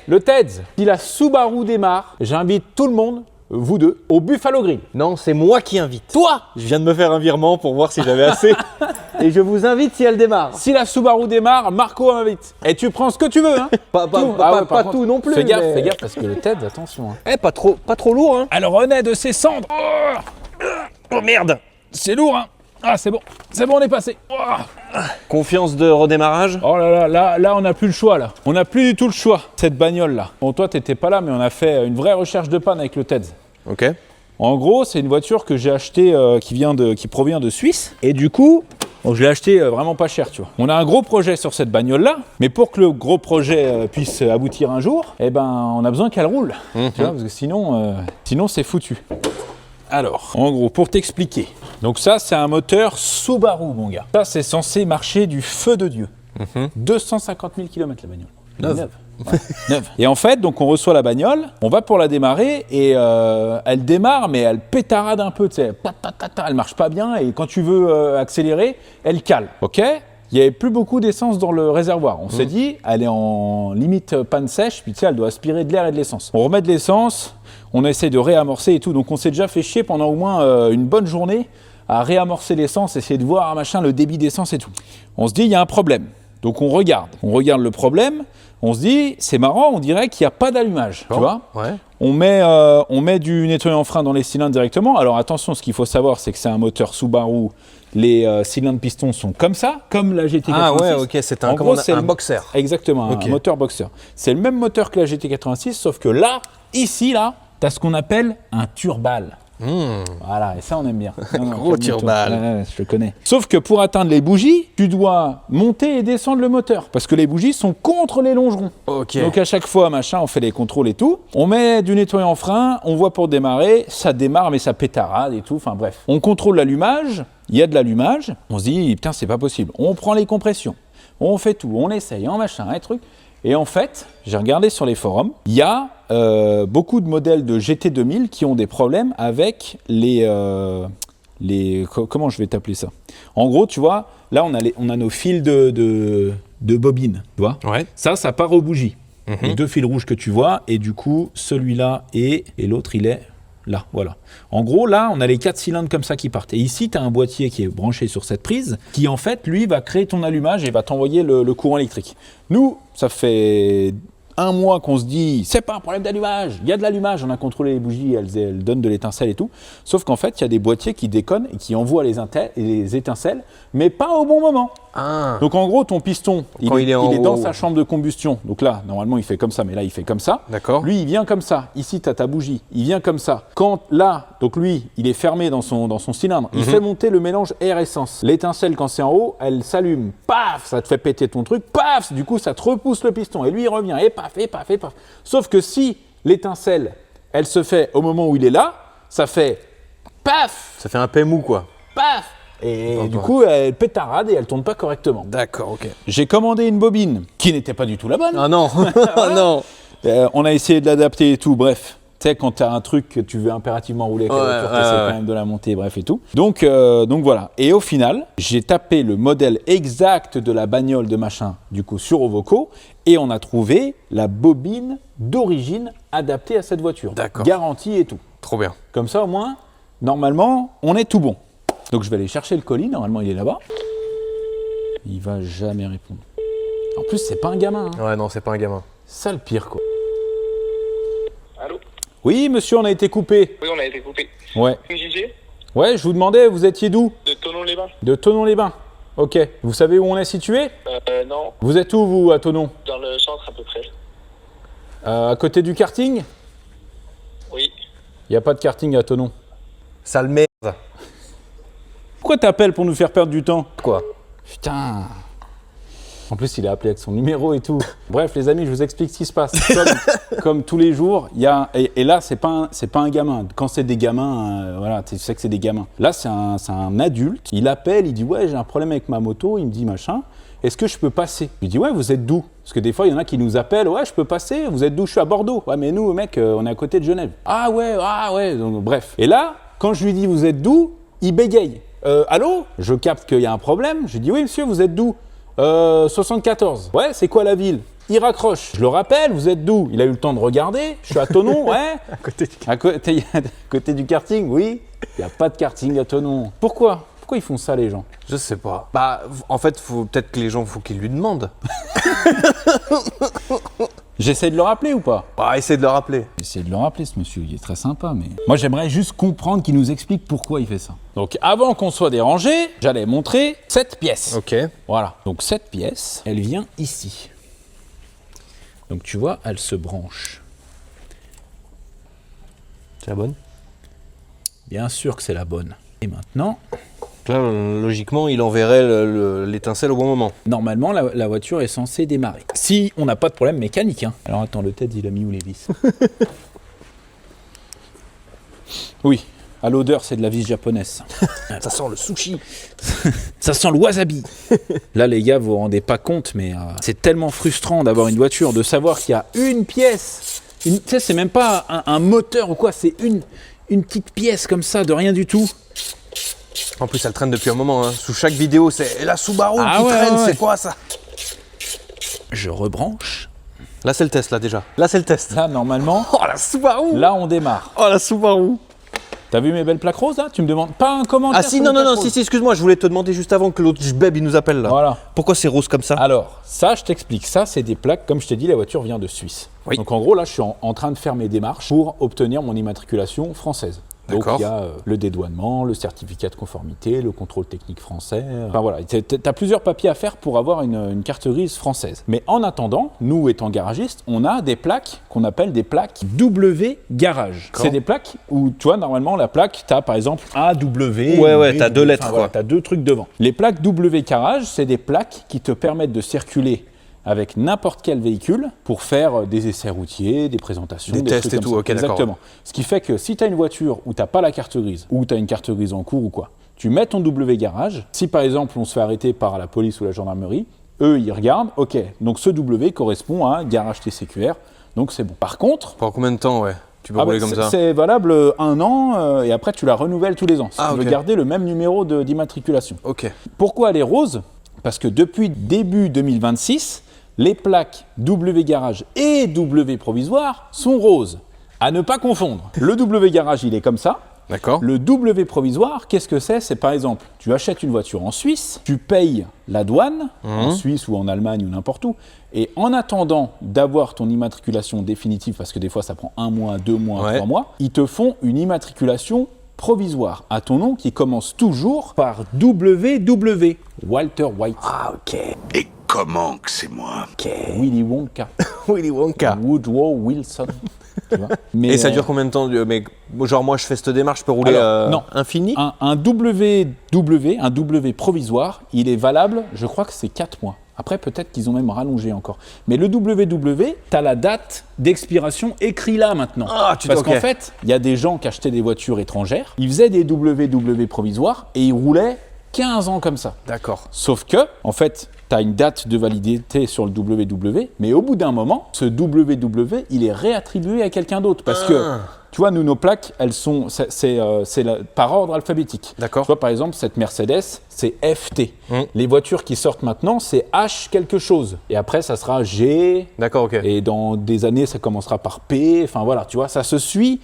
Speaker 1: le TEDS, si la Subaru démarre, j'invite tout le monde, vous deux, au Buffalo Grill.
Speaker 2: Non, c'est moi qui invite.
Speaker 1: Toi,
Speaker 2: Je viens de me faire un virement pour voir si j'avais assez. Et je vous invite si elle démarre.
Speaker 1: si la Subaru démarre, Marco invite. Et tu prends ce que tu veux. Hein.
Speaker 2: Pas
Speaker 1: Par contre,
Speaker 2: tout non plus.
Speaker 1: Fais gaffe,
Speaker 2: mais-
Speaker 1: fais gaffe parce que le TEDS, attention. Hein.
Speaker 2: Pas trop lourd, hein.
Speaker 1: Elle renaît de ses cendres.
Speaker 2: Oh merde.
Speaker 1: C'est lourd, hein. Ah, c'est bon, on est passé.
Speaker 2: Confiance de redémarrage.
Speaker 1: Oh là, on n'a plus le choix, là. On n'a plus du tout le choix, cette bagnole-là. Bon, toi, t'étais pas là, mais on a fait une vraie recherche de panne avec le TEDS.
Speaker 2: Ok.
Speaker 1: En gros, c'est une voiture que j'ai achetée qui provient de Suisse. Et du coup, bon, je l'ai achetée vraiment pas cher, tu vois. On a un gros projet sur cette bagnole-là, mais pour que le gros projet puisse aboutir un jour, eh ben, on a besoin qu'elle roule. Tu vois, parce que sinon c'est foutu. Alors, en gros, pour t'expliquer. Donc ça, c'est un moteur Subaru, mon gars. Ça, c'est censé marcher du feu de Dieu. 250 000 km la bagnole. Neuve. Ouais, neuve. Et en fait, donc on reçoit la bagnole, on va pour la démarrer et elle démarre, mais elle pétarade un peu, tu sais, elle marche pas bien et quand tu veux accélérer, elle cale. Ok ? Il n'y avait plus beaucoup d'essence dans le réservoir. On s'est dit, elle est en limite panne sèche, puis tu sais, elle doit aspirer de l'air et de l'essence. On remet de l'essence, on essaie de réamorcer et tout. Donc on s'est déjà fait chier pendant au moins une bonne journée à réamorcer l'essence, essayer de voir machin, le débit d'essence et tout. On se dit, il y a un problème. Donc on regarde le problème, on se dit, c'est marrant, on dirait qu'il n'y a pas d'allumage, tu vois.
Speaker 2: Ouais.
Speaker 1: On met du nettoyant frein dans les cylindres directement. Alors attention, ce qu'il faut savoir, c'est que c'est un moteur Subaru. Les cylindres pistons sont comme ça, comme la GT86.
Speaker 2: Ah ouais, ok, c'est un,
Speaker 1: En gros, c'est
Speaker 2: un
Speaker 1: le-
Speaker 2: boxer.
Speaker 1: Exactement,
Speaker 2: Ok.
Speaker 1: un moteur boxer. C'est le même moteur que la GT86, sauf que là, ici, là, tu as ce qu'on appelle un turbal. Voilà, et ça on aime bien.
Speaker 2: Gros
Speaker 1: calme-toi.
Speaker 2: tire-balle.
Speaker 1: Ouais, je le connais. Sauf que pour atteindre les bougies, tu dois monter et descendre le moteur. Parce que les bougies sont contre les longerons.
Speaker 2: Ok.
Speaker 1: Donc à chaque fois, machin, on fait les contrôles et tout. On met du nettoyant frein, on voit pour démarrer, ça démarre mais ça pétarade et tout. Enfin bref. On contrôle l'allumage, il y a de l'allumage. On se dit, putain, c'est pas possible. On prend les compressions, on fait tout, on essaye, en machin, un truc. Et en fait, j'ai regardé sur les forums, il y a beaucoup de modèles de GT2000 qui ont des problèmes avec comment je vais t'appeler ça? En gros, tu vois, là on a nos fils de bobine, tu vois.
Speaker 2: Ouais.
Speaker 1: Ça part aux bougies. Les deux fils rouges que tu vois, et du coup, celui-là et l'autre, il est là, voilà. En gros, là, on a les 4 cylindres comme ça qui partent. Et ici, tu as un boîtier qui est branché sur cette prise, qui en fait, lui, va créer ton allumage et va t'envoyer le courant électrique. Nous, ça fait 1 mois qu'on se dit, c'est pas un problème d'allumage, il y a de l'allumage, on a contrôlé les bougies, elles donnent de l'étincelle et tout. Sauf qu'en fait, il y a des boîtiers qui déconnent et qui envoient les étincelles, mais pas au bon moment.
Speaker 2: Ah.
Speaker 1: Donc en gros, ton piston, il
Speaker 2: Quand
Speaker 1: est
Speaker 2: il est
Speaker 1: dans
Speaker 2: haut.
Speaker 1: sa chambre de combustion. Donc là, normalement, il fait comme ça, mais là, il fait comme ça.
Speaker 2: D'accord.
Speaker 1: Lui, il vient comme ça. Ici, tu as ta bougie. Il vient comme ça. Quand là, donc lui, il est fermé dans son cylindre. Il fait monter le mélange air-essence. L'étincelle, quand c'est en haut, elle s'allume. Paf, ça te fait péter ton truc. Paf, du coup, ça te repousse le piston. Et lui, il revient. Et paf, et paf, et paf. Sauf que si l'étincelle, elle se fait au moment où il est là, ça fait paf,
Speaker 2: Ça fait un PMU quoi.
Speaker 1: paf. Et
Speaker 2: Entends.
Speaker 1: du coup, elle pétarade et elle tourne pas correctement.
Speaker 2: D'accord, ok.
Speaker 1: J'ai commandé une bobine qui n'était pas du tout la bonne.
Speaker 2: Ah non. Ah non.
Speaker 1: On a essayé de l'adapter et tout, bref. Tu sais, quand tu as un truc que tu veux impérativement rouler avec la voiture, tu essaies quand même de la monter, bref et tout. Donc voilà. Et au final, j'ai tapé le modèle exact de la bagnole de machin, du coup, sur Ovoco, et on a trouvé la bobine d'origine adaptée à cette voiture.
Speaker 2: D'accord.
Speaker 1: Garantie et tout.
Speaker 2: Trop bien.
Speaker 1: Comme ça, au moins, normalement, on est tout bon. Donc je vais aller chercher le colis, normalement il est là-bas. Il va jamais répondre. En plus, c'est pas un gamin. Hein.
Speaker 2: Ouais, non, c'est pas un gamin.
Speaker 1: Ça le pire, quoi.
Speaker 6: Allô?
Speaker 1: Oui, monsieur, on a été coupé.
Speaker 6: Oui, on a été coupé.
Speaker 1: Ouais.
Speaker 6: JG
Speaker 1: Ouais, je vous demandais, vous étiez d'où?
Speaker 6: de Thonon-les-Bains.
Speaker 1: De Thonon-les-Bains. Ok. Vous savez où on est situé?
Speaker 6: Non,
Speaker 1: Vous êtes où, vous, à Thonon?
Speaker 6: dans le centre à peu près.
Speaker 1: À côté du karting?
Speaker 6: Oui.
Speaker 1: Il n'y a pas de karting à Thonon.
Speaker 2: Sale merde.
Speaker 1: Pourquoi t'appelles pour nous faire perdre du temps?
Speaker 2: Quoi?
Speaker 1: Putain. En plus, il est appelé avec son numéro et tout. Bref, les amis, je vous explique ce qui se passe. Comme tous les jours, il y a... Et là, c'est pas un gamin. Quand c'est des gamins, voilà, tu sais que c'est des gamins. Là, c'est un adulte. Il appelle, il dit « Ouais, j'ai un problème avec ma moto. » Il me dit « Machin. Est-ce que je peux passer ?» Je lui dis « Ouais, vous êtes d'où ?» Parce que des fois, il y en a qui nous appellent « Ouais, je peux passer. Vous êtes d'où ?»« Je suis à Bordeaux. »« Ouais, mais nous, mec, on est à côté de Genève. »« Ah ouais. » Donc, bref. Et là, quand je lui dis « Vous êtes d'où ?» Il bégaye. Allô? Je capte qu'il y a un problème. Je lui dis « Oui, monsieur, vous êtes d'où ?» 74. Ouais, c'est quoi la ville? Il raccroche. Je le rappelle, vous êtes d'où? Il a eu le temps de regarder. Je suis à Thonon, ouais. À côté du karting, oui. Il n'y a pas de karting à Thonon. Pourquoi ils font ça, les gens?
Speaker 2: Je sais pas. Bah, en fait, peut-être que les gens, faut qu'ils lui demandent.
Speaker 1: J'essaie de le rappeler ou pas?
Speaker 2: Bah, essaie de le rappeler.
Speaker 1: J'essaie de le rappeler, ce monsieur. Il est très sympa, mais... Moi, j'aimerais juste comprendre qu'il nous explique pourquoi il fait ça. Donc, avant qu'on soit dérangé, j'allais montrer cette pièce.
Speaker 2: Ok.
Speaker 1: Voilà. Donc, cette pièce, elle vient ici. Donc, tu vois, elle se branche.
Speaker 2: C'est la bonne?
Speaker 1: Bien sûr que c'est la bonne. Et maintenant,
Speaker 2: Là, logiquement, il enverrait l'étincelle au bon moment.
Speaker 1: normalement, la voiture est censée démarrer. Si on n'a pas de problème mécanique. Hein. Alors, attends, le TED, il a mis où les vis? Oui, à l'odeur, c'est de la vis japonaise.
Speaker 2: Ça sent le sushi.
Speaker 1: Ça sent le wasabi. Là, les gars, vous vous rendez pas compte, mais c'est tellement frustrant d'avoir une voiture, de savoir qu'il y a une pièce. Tu sais, c'est même pas un moteur ou quoi, c'est une petite pièce comme ça, de rien du tout.
Speaker 2: En plus, elle traîne depuis un moment. Hein. Sous chaque vidéo, c'est la Subaru
Speaker 1: Ah
Speaker 2: qui
Speaker 1: ouais,
Speaker 2: traîne.
Speaker 1: ouais.
Speaker 2: C'est quoi ça?
Speaker 1: Je rebranche.
Speaker 2: Là, c'est le test, là, déjà. Là, c'est le test.
Speaker 1: Là, normalement,
Speaker 2: Oh, la Subaru!
Speaker 1: là, on démarre.
Speaker 2: Oh, la Subaru!
Speaker 1: T'as vu mes belles plaques roses, là? Tu me demandes pas un commentaire?
Speaker 2: Ah si,
Speaker 1: sur
Speaker 2: non,
Speaker 1: les
Speaker 2: non,
Speaker 1: plaques
Speaker 2: non,
Speaker 1: roses.
Speaker 2: si, excuse-moi, je voulais te demander juste avant que l'autre beb, il nous appelle, là.
Speaker 1: Voilà.
Speaker 2: Pourquoi c'est rose comme ça?
Speaker 1: Alors, ça, je t'explique. Ça, c'est des plaques. Comme je t'ai dit, la voiture vient de Suisse.
Speaker 2: Oui.
Speaker 1: Donc, en gros, là, je suis en train de faire mes démarches pour obtenir mon immatriculation française. Donc
Speaker 7: D'accord.
Speaker 1: il y a le dédouanement, le certificat de conformité, le contrôle technique français. Enfin voilà, tu as plusieurs papiers à faire pour avoir une carte grise française. Mais en attendant, nous étant garagistes, on a des plaques qu'on appelle des plaques W Garage. C'est des plaques où, tu vois, normalement la plaque, tu as par exemple AW.
Speaker 2: Ouais, t'as deux lettres, quoi.
Speaker 1: Tu as deux trucs devant. Les plaques W Garage, c'est des plaques qui te permettent de circuler avec n'importe quel véhicule pour faire des essais routiers, des présentations,
Speaker 7: Des tests
Speaker 1: trucs
Speaker 7: et
Speaker 1: comme
Speaker 7: tout,
Speaker 1: ça.
Speaker 7: ok, d'accord.
Speaker 1: Exactement. Ce qui fait que si tu as une voiture où tu n'as pas la carte grise, ou tu as une carte grise en cours ou quoi, tu mets ton W Garage. Si par exemple on se fait arrêter par la police ou la gendarmerie, eux ils regardent, ok, donc ce W correspond à un garage TCQR, donc c'est bon. Par contre,
Speaker 7: Pendant combien de temps, ouais, tu peux rouler comme ça?
Speaker 1: c'est valable 1 an et après tu la renouvelles tous les ans. Si tu veux
Speaker 7: ok.
Speaker 1: garder le même numéro d'immatriculation.
Speaker 7: Ok.
Speaker 1: Pourquoi elle est rose? Parce que depuis début 2026, les plaques W Garage et W Provisoire sont roses. À ne pas confondre. Le W Garage, il est comme ça.
Speaker 7: D'accord.
Speaker 1: Le W Provisoire, qu'est-ce que c'est? C'est par exemple, tu achètes une voiture en Suisse, tu payes la douane, en Suisse ou en Allemagne ou n'importe où, et en attendant d'avoir ton immatriculation définitive, parce que des fois ça prend 1 mois, 2 mois,
Speaker 7: Ouais.
Speaker 1: 3 mois, ils te font une immatriculation provisoire à ton nom qui commence toujours par WW, Walter White,
Speaker 7: Ah, ok.
Speaker 8: Et comment que c'est moi?
Speaker 1: Willy Wonka,
Speaker 7: Willy Wonka.
Speaker 1: Woodrow Wilson. Tu vois. Mais,
Speaker 2: Et ça dure combien de temps mais, genre, moi, je fais cette démarche, je peux rouler
Speaker 1: Alors, non.
Speaker 2: infini?
Speaker 1: un WW, un W provisoire, il est valable, je crois que c'est 4 mois. Après, peut-être qu'ils ont même rallongé encore. Mais le WW, tu as la date d'expiration écrit là maintenant.
Speaker 7: Ah,
Speaker 1: Parce qu'en fait, il y a des gens qui achetaient des voitures étrangères, ils faisaient des WW provisoires et ils roulaient 15 ans comme ça.
Speaker 7: D'accord.
Speaker 1: Sauf que, en fait, tu as une date de validité sur le WW, mais au bout d'un moment, ce WW, il est réattribué à quelqu'un d'autre. Parce que, tu vois, nous, nos plaques, elles sont, par ordre alphabétique.
Speaker 7: D'accord.
Speaker 1: Tu vois, par exemple, cette Mercedes, c'est FT. Les voitures qui sortent maintenant, c'est H quelque chose. Et après, ça sera G.
Speaker 7: D'accord, ok.
Speaker 1: Et dans des années, ça commencera par P. Enfin, voilà, tu vois, ça se suit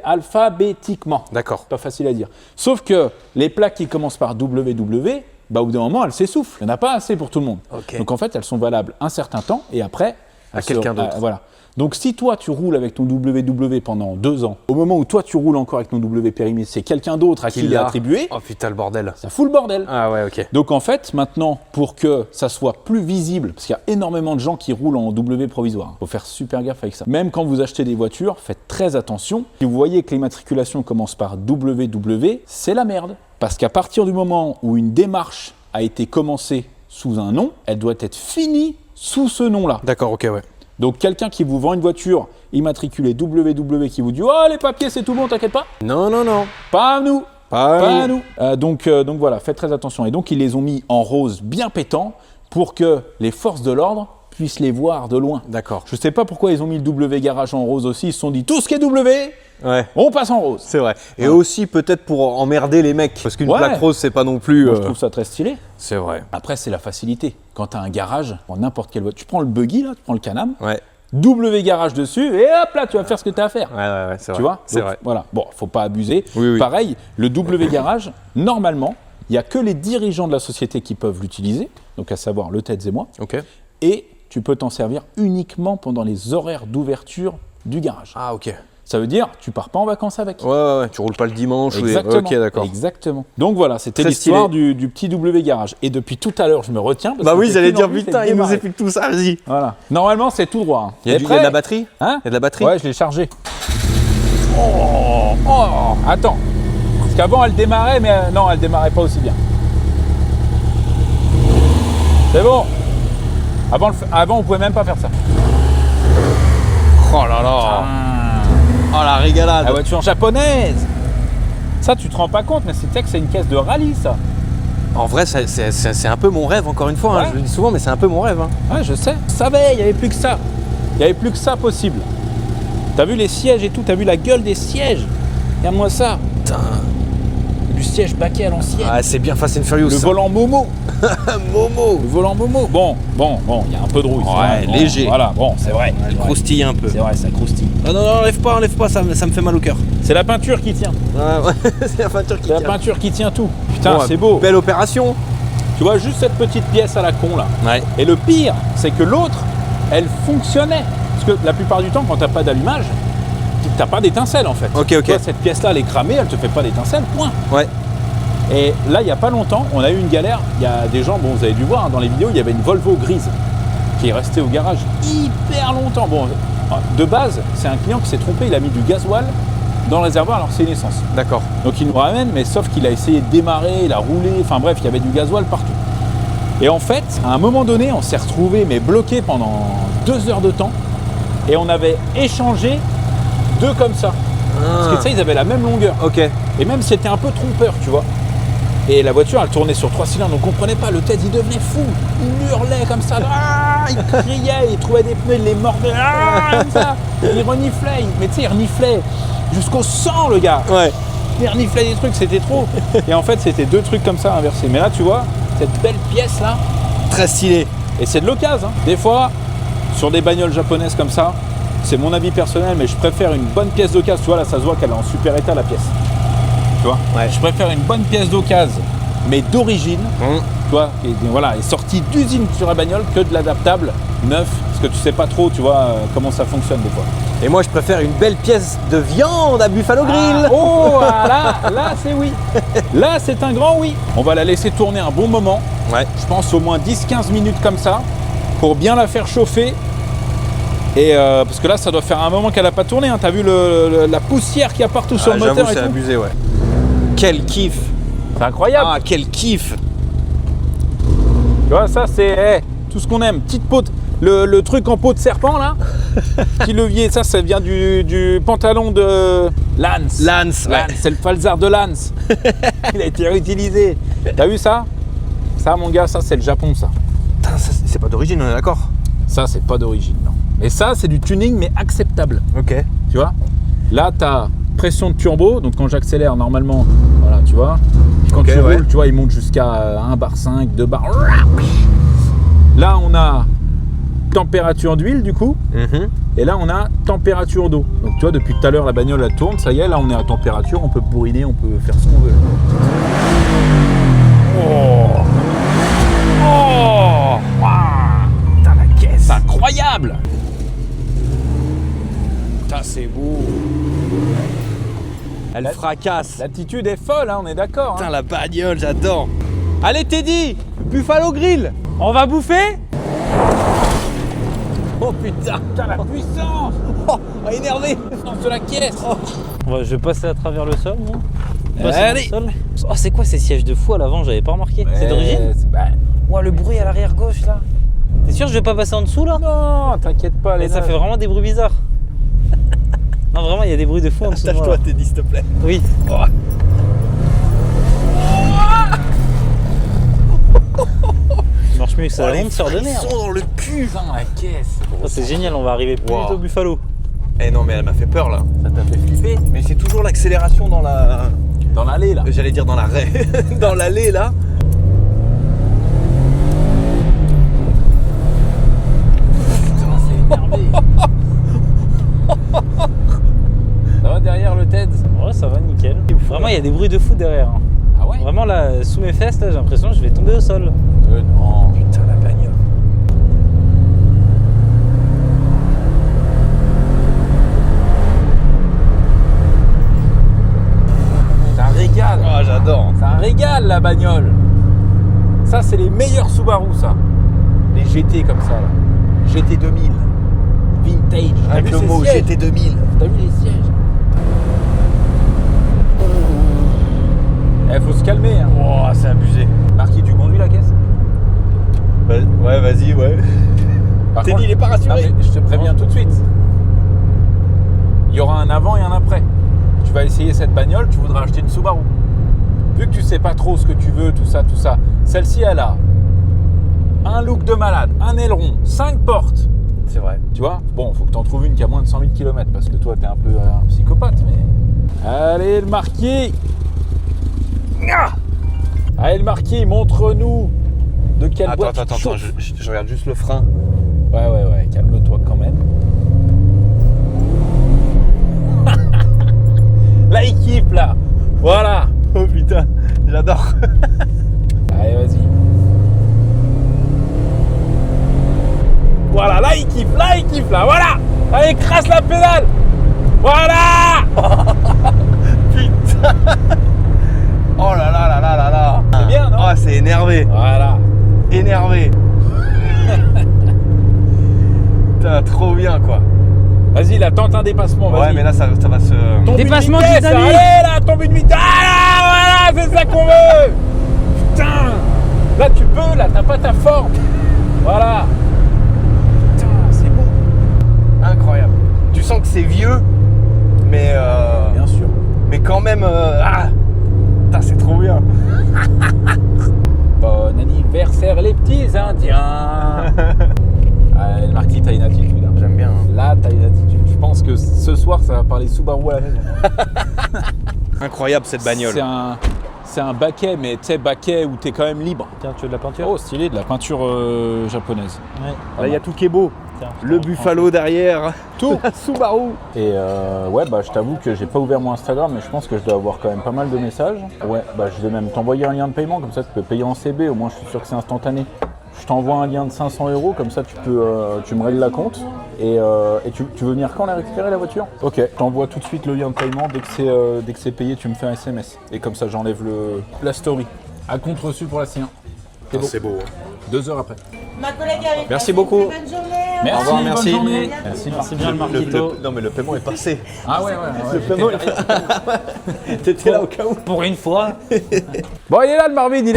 Speaker 1: alphabétiquement.
Speaker 7: D'accord.
Speaker 1: Pas facile à dire. Sauf que les plaques qui commencent par WW, bah, au bout d'un moment, elles s'essoufflent. Il n'y en a pas assez pour tout le monde.
Speaker 7: Ok.
Speaker 1: Donc en fait, elles sont valables un certain temps et après...
Speaker 7: À
Speaker 1: elles
Speaker 7: quelqu'un
Speaker 1: se-
Speaker 7: d'autre.
Speaker 1: voilà. Donc si toi, tu roules avec ton WW pendant 2 ans, au moment où toi, tu roules encore avec ton W périmé, c'est quelqu'un d'autre à qui il est
Speaker 7: l'a.
Speaker 1: attribué,
Speaker 7: Oh putain, le bordel.
Speaker 1: ça fout le bordel.
Speaker 7: Ah ouais, ok.
Speaker 1: Donc en fait, maintenant, pour que ça soit plus visible, parce qu'il y a énormément de gens qui roulent en W provisoire, il faut faire super gaffe avec ça. Même quand vous achetez des voitures, faites très attention. Si vous voyez que l'immatriculation commence par WW, c'est la merde. Parce qu'à partir du moment où une démarche a été commencée sous un nom, elle doit être finie sous ce nom-là.
Speaker 7: D'accord, ok, ouais.
Speaker 1: Donc quelqu'un qui vous vend une voiture immatriculée WW qui vous dit « Oh, les papiers, c'est tout bon, t'inquiète pas !»
Speaker 7: Non, non, non.
Speaker 1: Pas à nous.
Speaker 7: Pas
Speaker 1: Pas à nous. Donc voilà, faites très attention. Et donc ils les ont mis en rose bien pétant pour que les forces de l'ordre puissent les voir de loin.
Speaker 7: D'accord.
Speaker 1: Je sais pas pourquoi ils ont mis le W Garage en rose aussi. Ils se sont dit tout ce qui est W,
Speaker 2: Ouais.
Speaker 1: on passe en rose.
Speaker 2: C'est vrai. Et aussi peut-être pour emmerder les mecs. Parce qu'une
Speaker 1: Ouais.
Speaker 2: plaque rose, c'est pas non plus.
Speaker 1: Moi, je trouve ça très stylé.
Speaker 7: C'est vrai.
Speaker 1: Après, c'est la facilité. Quand tu as un garage, pour n'importe quelle voiture, tu prends le buggy là, tu prends le Can-Am,
Speaker 2: Ouais.
Speaker 1: W Garage dessus et hop là, tu vas faire ce que tu as à faire.
Speaker 2: Ouais, c'est vrai.
Speaker 1: Tu vois.
Speaker 2: C'est
Speaker 1: Donc,
Speaker 2: vrai.
Speaker 1: Voilà. Bon, faut pas abuser.
Speaker 2: Oui, oui.
Speaker 1: Pareil, le W Garage, normalement, il y a que les dirigeants de la société qui peuvent l'utiliser, donc à savoir le Teds et moi,
Speaker 7: Ok.
Speaker 1: et tu peux t'en servir uniquement pendant les horaires d'ouverture du garage.
Speaker 7: Ah, ok.
Speaker 1: Ça veut dire, tu pars pas en vacances avec.
Speaker 2: Ouais, tu roules pas le dimanche.
Speaker 1: Exactement.
Speaker 2: Ok, d'accord.
Speaker 1: Exactement. Donc voilà, c'était
Speaker 2: Très
Speaker 1: l'histoire
Speaker 2: stylé.
Speaker 1: du petit W Garage. Et depuis tout à l'heure, je me retiens. Parce
Speaker 2: Bah
Speaker 1: que
Speaker 2: oui,
Speaker 1: j'ai
Speaker 2: j'allais
Speaker 1: qu'une
Speaker 2: dire,
Speaker 1: envie, c'est
Speaker 2: putain,
Speaker 1: de
Speaker 2: il nous
Speaker 1: démarrer.
Speaker 2: explique tout ça, vas-y.
Speaker 1: Voilà. Normalement, c'est tout droit. Hein.
Speaker 2: Il y a
Speaker 1: T'es
Speaker 2: de
Speaker 1: prêt
Speaker 2: la batterie?
Speaker 1: Hein?
Speaker 2: Il y a de la batterie?
Speaker 1: Ouais, je l'ai chargé. Oh, attends. Parce qu'avant, elle démarrait, mais non, elle démarrait pas aussi bien. C'est bon. Avant, on pouvait même pas faire ça.
Speaker 2: Oh là là. Oh la régalade.
Speaker 1: La voiture japonaise. Ça, tu te rends pas compte, mais c'est une caisse de rallye, ça.
Speaker 2: En vrai, c'est un peu mon rêve, encore une fois. Hein.
Speaker 1: Ouais.
Speaker 2: Je le dis souvent, mais c'est un peu mon rêve. Hein.
Speaker 1: Ouais, je sais. Je savais, il n'y avait plus que ça. Il n'y avait plus que ça possible. T'as vu les sièges et tout, t'as vu la gueule des sièges. Regarde-moi ça.
Speaker 2: Putain.
Speaker 1: Du siège baquet à l'ancienne.
Speaker 2: Ah, c'est bien Fast and Furious.
Speaker 1: Le
Speaker 2: ça.
Speaker 1: volant Momo.
Speaker 2: Momo.
Speaker 1: Le volant Momo. Bon, il y a un peu de rouille. c'est
Speaker 2: Ouais,
Speaker 1: vrai. Bon,
Speaker 2: léger.
Speaker 1: Voilà, bon, c'est vrai.
Speaker 2: Il croustille un peu.
Speaker 1: C'est vrai, ça croustille.
Speaker 2: Ah non, enlève pas, ça me fait mal au cœur.
Speaker 1: C'est la peinture qui tient.
Speaker 2: Ouais, c'est la peinture qui
Speaker 1: C'est la
Speaker 2: tient.
Speaker 1: peinture qui tient tout. Putain,
Speaker 2: Bon,
Speaker 1: c'est beau.
Speaker 2: Belle opération.
Speaker 1: Tu vois, juste cette petite pièce à la con là.
Speaker 2: Ouais.
Speaker 1: Et le pire, c'est que l'autre, elle fonctionnait. Parce que la plupart du temps, quand t'as pas d'allumage, t'as pas d'étincelle en fait.
Speaker 7: Ok, ok.
Speaker 1: Toi, cette pièce-là, elle est cramée, elle te fait pas d'étincelle, point.
Speaker 7: Ouais.
Speaker 1: Et là, il y a pas longtemps, on a eu une galère. Il y a des gens, bon, vous avez dû voir hein, dans les vidéos, il y avait une Volvo grise qui est restée au garage hyper longtemps. Bon, de base, c'est un client qui s'est trompé, il a mis du gasoil dans le réservoir alors que c'est une essence.
Speaker 7: D'accord.
Speaker 1: Donc il nous ramène, mais sauf qu'il a essayé de démarrer, il a roulé, enfin bref, il y avait du gasoil partout. Et en fait, à un moment donné, on s'est retrouvé mais bloqué pendant 2 heures de temps et on avait échangé 2 comme ça. Parce que tu sais, ils avaient la même longueur.
Speaker 7: Ok.
Speaker 1: Et même c'était un peu trompeur, tu vois. Et la voiture, elle tournait sur 3 cylindres, on comprenait pas. Le Ted, il devenait fou. Il hurlait comme ça. Ah, il criait, il trouvait des pneus, il les mordait. Ah, comme ça. Il reniflait. Mais tu sais, il reniflait jusqu'au sang, le gars.
Speaker 7: Ouais.
Speaker 1: Il reniflait des trucs, c'était trop. Et en fait, c'était 2 trucs comme ça inversés. Mais là, tu vois, cette belle pièce là.
Speaker 7: Très stylé.
Speaker 1: Et c'est de l'occasion. Hein. Des fois, sur des bagnoles japonaises comme ça, c'est mon avis personnel, mais je préfère une bonne pièce d'occasion. Tu vois, là, ça se voit qu'elle est en super état, la pièce. Tu vois,
Speaker 7: Ouais.
Speaker 1: je préfère une bonne pièce d'occasion, mais d'origine, tu vois, et voilà, est sortie d'usine sur la bagnole que de l'adaptable neuf, parce que tu sais pas trop, tu vois, comment ça fonctionne des fois.
Speaker 7: Et moi, je préfère une belle pièce de viande à Buffalo Grill.
Speaker 1: Ah, oh, là c'est oui. Là, c'est un grand oui. On va la laisser tourner un bon moment.
Speaker 7: Ouais.
Speaker 1: Je pense au moins 10-15 minutes comme ça, pour bien la faire chauffer. Et parce que là, ça doit faire un moment qu'elle n'a pas tourné. Hein. T'as vu la poussière qu'il y a partout sur le moteur
Speaker 7: J'avoue,
Speaker 1: et
Speaker 7: c'est
Speaker 1: tout.
Speaker 7: abusé, ouais. Quel kiff.
Speaker 1: C'est incroyable.
Speaker 7: Ah, quel kiff.
Speaker 1: Tu vois, ça c'est tout ce qu'on aime. Petite peau, le truc en peau de serpent là, petit levier, ça vient du pantalon de Lance.
Speaker 7: Lance, ouais.
Speaker 1: C'est le Falzar de Lance. Il a été réutilisé. T'as vu ça? Ça mon gars, ça c'est le Japon ça.
Speaker 7: Putain, ça, c'est pas d'origine, on est d'accord.
Speaker 1: Ça c'est pas d'origine, non. Mais ça c'est du tuning mais acceptable.
Speaker 7: Ok.
Speaker 1: Tu vois? Là t'as pression de turbo, donc quand j'accélère normalement, voilà, tu vois. Puis quand
Speaker 7: Ok,
Speaker 1: tu
Speaker 7: ouais.
Speaker 1: roules, tu vois, il monte jusqu'à 1 bar 5, 2 bars. Là on a température d'huile du coup, et là on a température d'eau. Donc tu vois, depuis tout à l'heure la bagnole elle tourne, ça y est, là on est à température, on peut bourriner, on peut faire ce qu'on veut. Oh, oh, wow. Putain la caisse, c'est incroyable. Putain c'est beau.
Speaker 7: Elle fracasse.
Speaker 1: L'attitude est folle, hein, on est d'accord.
Speaker 7: Putain,
Speaker 1: Hein.
Speaker 7: la bagnole, j'adore. Allez, Teddy, Buffalo Grill.
Speaker 5: On va bouffer?
Speaker 7: Oh putain.
Speaker 1: Putain la puissance.
Speaker 7: Oh, énervé.
Speaker 1: La puissance de la caisse.
Speaker 5: Je vais passer à travers le sol, moi.
Speaker 7: Allez.
Speaker 5: Oh, c'est quoi ces sièges de fou à l'avant? J'avais pas remarqué. C'est d'origine? Ouais, le bruit à l'arrière gauche là. T'es sûr que je vais pas passer en dessous là?
Speaker 1: Non, t'inquiète pas, les
Speaker 5: Ça fait vraiment des bruits bizarres. Non, vraiment, il y a des bruits de fou en dessous de moi.
Speaker 7: Attache-toi,
Speaker 5: là.
Speaker 7: Teddy, s'il te plaît.
Speaker 5: Oui. Il marche mieux que ça.
Speaker 7: les
Speaker 5: Honte sort de merde.
Speaker 7: frissons dans le cul.
Speaker 1: Putain la caisse.
Speaker 5: Oh, c'est génial, on va arriver plus vite au Buffalo.
Speaker 7: Eh non, mais elle m'a fait peur là.
Speaker 1: Ça t'a fait flipper.
Speaker 7: Mais c'est toujours l'accélération dans la.
Speaker 1: Dans l'allée là.
Speaker 7: J'allais dire dans la raie. Dans l'allée là.
Speaker 1: Putain, c'est énervé. Ça va derrière le TED?
Speaker 5: Ouais, ça va nickel. Vraiment, il y a des bruits de fou derrière. Hein.
Speaker 1: Ah ouais?
Speaker 5: Vraiment, là, sous mes fesses, là, j'ai l'impression que je vais tomber au sol.
Speaker 1: Non, putain la bagnole. C'est un régal.
Speaker 7: Ah, j'adore.
Speaker 1: C'est un régal la bagnole. Ça c'est les meilleurs Subaru ça. Les GT comme ça là. GT 2000. Vintage. T'as
Speaker 7: Avec
Speaker 1: vu
Speaker 7: le
Speaker 1: ces
Speaker 7: mot
Speaker 1: sièges?
Speaker 7: GT 2000.
Speaker 1: T'as vu les sièges? Faut se calmer hein.
Speaker 7: Oh, c'est abusé.
Speaker 1: Marquis, tu conduis la caisse?
Speaker 7: Ouais, vas-y, ouais.
Speaker 1: Par
Speaker 7: Teddy,
Speaker 1: contre-
Speaker 7: il est pas rassuré.
Speaker 1: Non, mais je te préviens tout de suite. Il y aura un avant et un après. Tu vas essayer cette bagnole, tu voudras acheter une Subaru. Vu que tu sais pas trop ce que tu veux, tout ça. Celle-ci, elle a un look de malade, un aileron, 5 portes.
Speaker 7: C'est vrai.
Speaker 1: Tu vois? Bon, faut que tu en trouves une qui a moins de 100 000 km parce que toi, t'es un peu un psychopathe. Mais... Allez, le marquis. Allez, le marquis, montre-nous de quelle boîte tu te
Speaker 7: Attends,
Speaker 1: chauffes.
Speaker 7: je regarde juste le frein.
Speaker 1: Ouais, calme-toi quand même. Là, il kiffe, là. Voilà.
Speaker 7: Oh putain, j'adore.
Speaker 1: Allez, vas-y. Voilà, là, il kiffe, là, voilà. Allez, crasse la pédale.
Speaker 7: Voilà.
Speaker 2: Putain. Oh là là là là là là.
Speaker 7: C'est bien, non?
Speaker 2: Oh, c'est énervé.
Speaker 7: Voilà.
Speaker 2: Énervé. Putain, trop bien quoi.
Speaker 7: Vas-y, là, tente un dépassement, vas-y.
Speaker 2: Ouais, mais là, ça va se...
Speaker 7: Tombe
Speaker 5: Dépassement
Speaker 7: une vitesse,
Speaker 5: dynamique.
Speaker 7: allez, là, tombe une vitesse. Ah, voilà, c'est ça qu'on veut. Putain. Là, tu peux, là, t'as pas ta forme. Voilà. Putain, c'est beau.
Speaker 2: Incroyable. Tu sens que c'est vieux, mais...
Speaker 7: Bien sûr.
Speaker 2: Mais quand même... Ah. Putain, c'est trop bien.
Speaker 7: Bon anniversaire, les petits Indiens. Ah, Marquis, t'as une attitude. Hein.
Speaker 2: J'aime bien. Hein.
Speaker 7: Là, t'as une attitude. Je pense que ce soir, ça va parler Subaru à la maison.
Speaker 2: Incroyable cette bagnole.
Speaker 7: C'est un baquet, mais tu sais, baquet où t'es quand même libre.
Speaker 5: Tiens, tu veux de la peinture?
Speaker 7: Oh, stylé, de la peinture japonaise.
Speaker 5: Ouais.
Speaker 2: Là, il y a tout qui est beau.
Speaker 5: Tiens,
Speaker 2: Le Buffalo derrière.
Speaker 7: Tout.
Speaker 2: Subaru.
Speaker 1: Et ouais, bah je t'avoue que j'ai pas ouvert mon Instagram, mais je pense que je dois avoir quand même pas mal de messages. Ouais, bah je vais même t'envoyer un lien de paiement, comme ça tu peux payer en CB, au moins je suis sûr que c'est instantané. Je t'envoie un lien de 500 €, comme ça tu me règles la compte. Et tu veux venir quand la récupérer la voiture? Ok, je t'envoie tout de suite le lien de paiement, dès que c'est payé, tu me fais un SMS. Et comme ça j'enlève la story. À compte reçu pour la C1.
Speaker 2: C'est beau.
Speaker 1: 2 heures après.
Speaker 9: Ma collègue avec
Speaker 2: Merci beaucoup.
Speaker 9: Bonne journée.
Speaker 1: Merci,
Speaker 2: revoir, merci.
Speaker 1: bonne journée.
Speaker 5: Merci bien le Marquito.
Speaker 2: Non mais le paiement est passé.
Speaker 1: Ah ouais,
Speaker 2: Le paiement T'étais là au cas où.
Speaker 5: Pour une fois.
Speaker 1: Bon, il est là le Marvin, il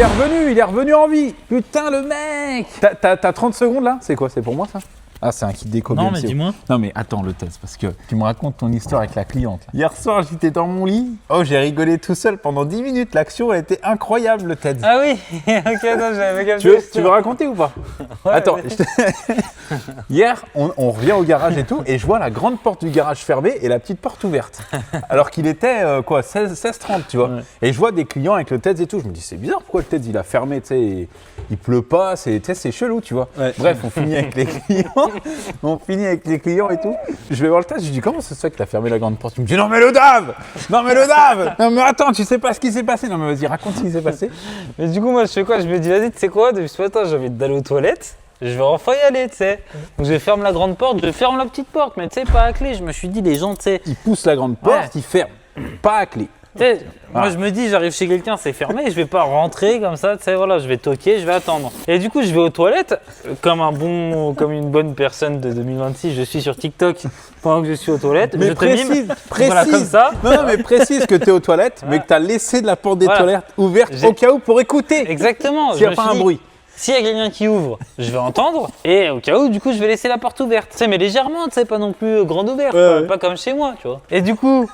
Speaker 1: est revenu en vie. Putain le mec. T'as 30 secondes là? C'est quoi? C'est pour moi ça? Ah, c'est un kit déco.
Speaker 5: Non,
Speaker 1: BMCO.
Speaker 5: mais dis-moi.
Speaker 1: Non, mais attends le test, parce que tu me racontes ton histoire avec la cliente. Là. Hier soir, j'étais dans mon lit. Oh, j'ai rigolé tout seul pendant 10 minutes. L'action, elle était incroyable, le TED.
Speaker 5: Ah oui. Ok, non, j'avais capté.
Speaker 1: Tu veux raconter ou pas?
Speaker 5: Ouais,
Speaker 1: Attends,
Speaker 5: ouais.
Speaker 1: hier, on revient au garage et tout, et je vois la grande porte du garage fermée et la petite porte ouverte. Alors qu'il était, 16h30, tu vois.
Speaker 5: Ouais.
Speaker 1: Et je vois des clients avec le TED et tout. Je me dis, c'est bizarre, pourquoi le TED, il a fermé, tu sais, il pleut pas, c'est chelou, tu vois.
Speaker 2: Ouais.
Speaker 1: Bref, on finit avec les clients. Et tout. Je vais voir le TED, je lui dis, comment ça se fait que t'as fermé la grande porte? Il me dit, non mais le DAV! Non mais attends, tu sais pas ce qui s'est passé? Non mais vas-y, raconte ce qui s'est passé.
Speaker 5: Mais du coup, moi, je fais quoi? Je me dis, vas-y, tu sais quoi? Depuis ce matin, j'ai envie d'aller aux toilettes. Je vais enfin y aller, tu sais. Donc, je ferme la grande porte, je ferme la petite porte, mais tu sais, pas à clé. Je me suis dit, les gens, tu sais.
Speaker 1: Il pousse la grande porte,
Speaker 5: Ouais.
Speaker 1: il ferme, pas à clé.
Speaker 5: Tu sais, moi je me dis, j'arrive chez quelqu'un, c'est fermé, je vais pas rentrer comme ça, tu sais, voilà, je vais toquer, je vais attendre. Et du coup, je vais aux toilettes, comme une bonne personne de 2026, je suis sur TikTok pendant que je suis aux toilettes,
Speaker 1: Mais
Speaker 5: je te mime.
Speaker 1: précise.
Speaker 5: Voilà, comme ça.
Speaker 1: Non, mais précise que t'es aux toilettes, mais que t'as laissé de la porte des
Speaker 5: Voilà.
Speaker 1: toilettes ouverte
Speaker 5: J'ai-
Speaker 1: au cas où pour écouter.
Speaker 5: Exactement.
Speaker 1: S'il n'y
Speaker 5: je
Speaker 1: a
Speaker 5: me
Speaker 1: pas
Speaker 5: suis
Speaker 1: un
Speaker 5: dit,
Speaker 1: bruit.
Speaker 5: S'il y a quelqu'un qui ouvre, je vais entendre, et au cas où, du coup, je vais laisser la porte ouverte. Tu sais, mais légèrement, tu sais, pas non plus grande ouverte, pas comme chez moi, tu vois. Et du coup,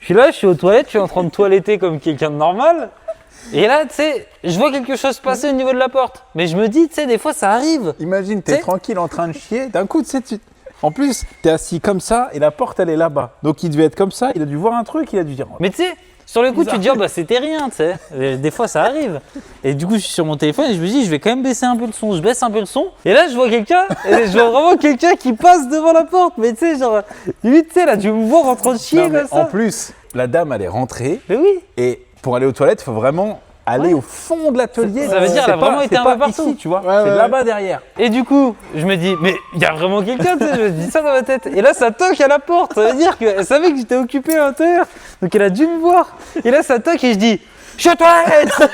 Speaker 5: je suis là, je suis aux toilettes, je suis en train de toiletter comme quelqu'un de normal. Et là, tu sais, je vois quelque chose passer au niveau de la porte. Mais je me dis, tu sais, des fois, ça arrive.
Speaker 1: Imagine, t'es
Speaker 5: T'sais-
Speaker 1: tranquille en train de chier, d'un coup, tu sais, en plus, t'es assis comme ça et la porte, elle est là-bas. Donc, il devait être comme ça, il a dû voir un truc, il a dû dire.
Speaker 5: Mais tu sais, sur le coup, tu te dis, oh, bah c'était rien, tu sais. Et des fois, ça arrive. Et du coup, je suis sur mon téléphone et je me dis, je vais quand même baisser un peu le son. Je baisse un peu le son. Et là, je vois quelqu'un, et je vois vraiment quelqu'un qui passe devant la porte. Mais tu sais, genre, limite, tu sais, là, tu me vois en train de chier
Speaker 1: Non, mais
Speaker 5: comme ça.
Speaker 1: en plus, la dame, elle est rentrée
Speaker 5: Mais oui.
Speaker 1: et pour aller aux toilettes, il faut vraiment aller au fond de l'atelier.
Speaker 5: Ça veut dire, elle a vraiment été un peu partout.
Speaker 1: Ici, tu vois, c'est là-bas derrière.
Speaker 5: Et du coup, je me dis, mais il y a vraiment quelqu'un, tu sais, je me dis ça dans ma tête. Et là, ça toque à la porte. Ça veut dire qu'elle savait que j'étais occupé à l'intérieur. Donc elle a dû me voir. Et là, ça toque et je dis, je suis aux toilettes.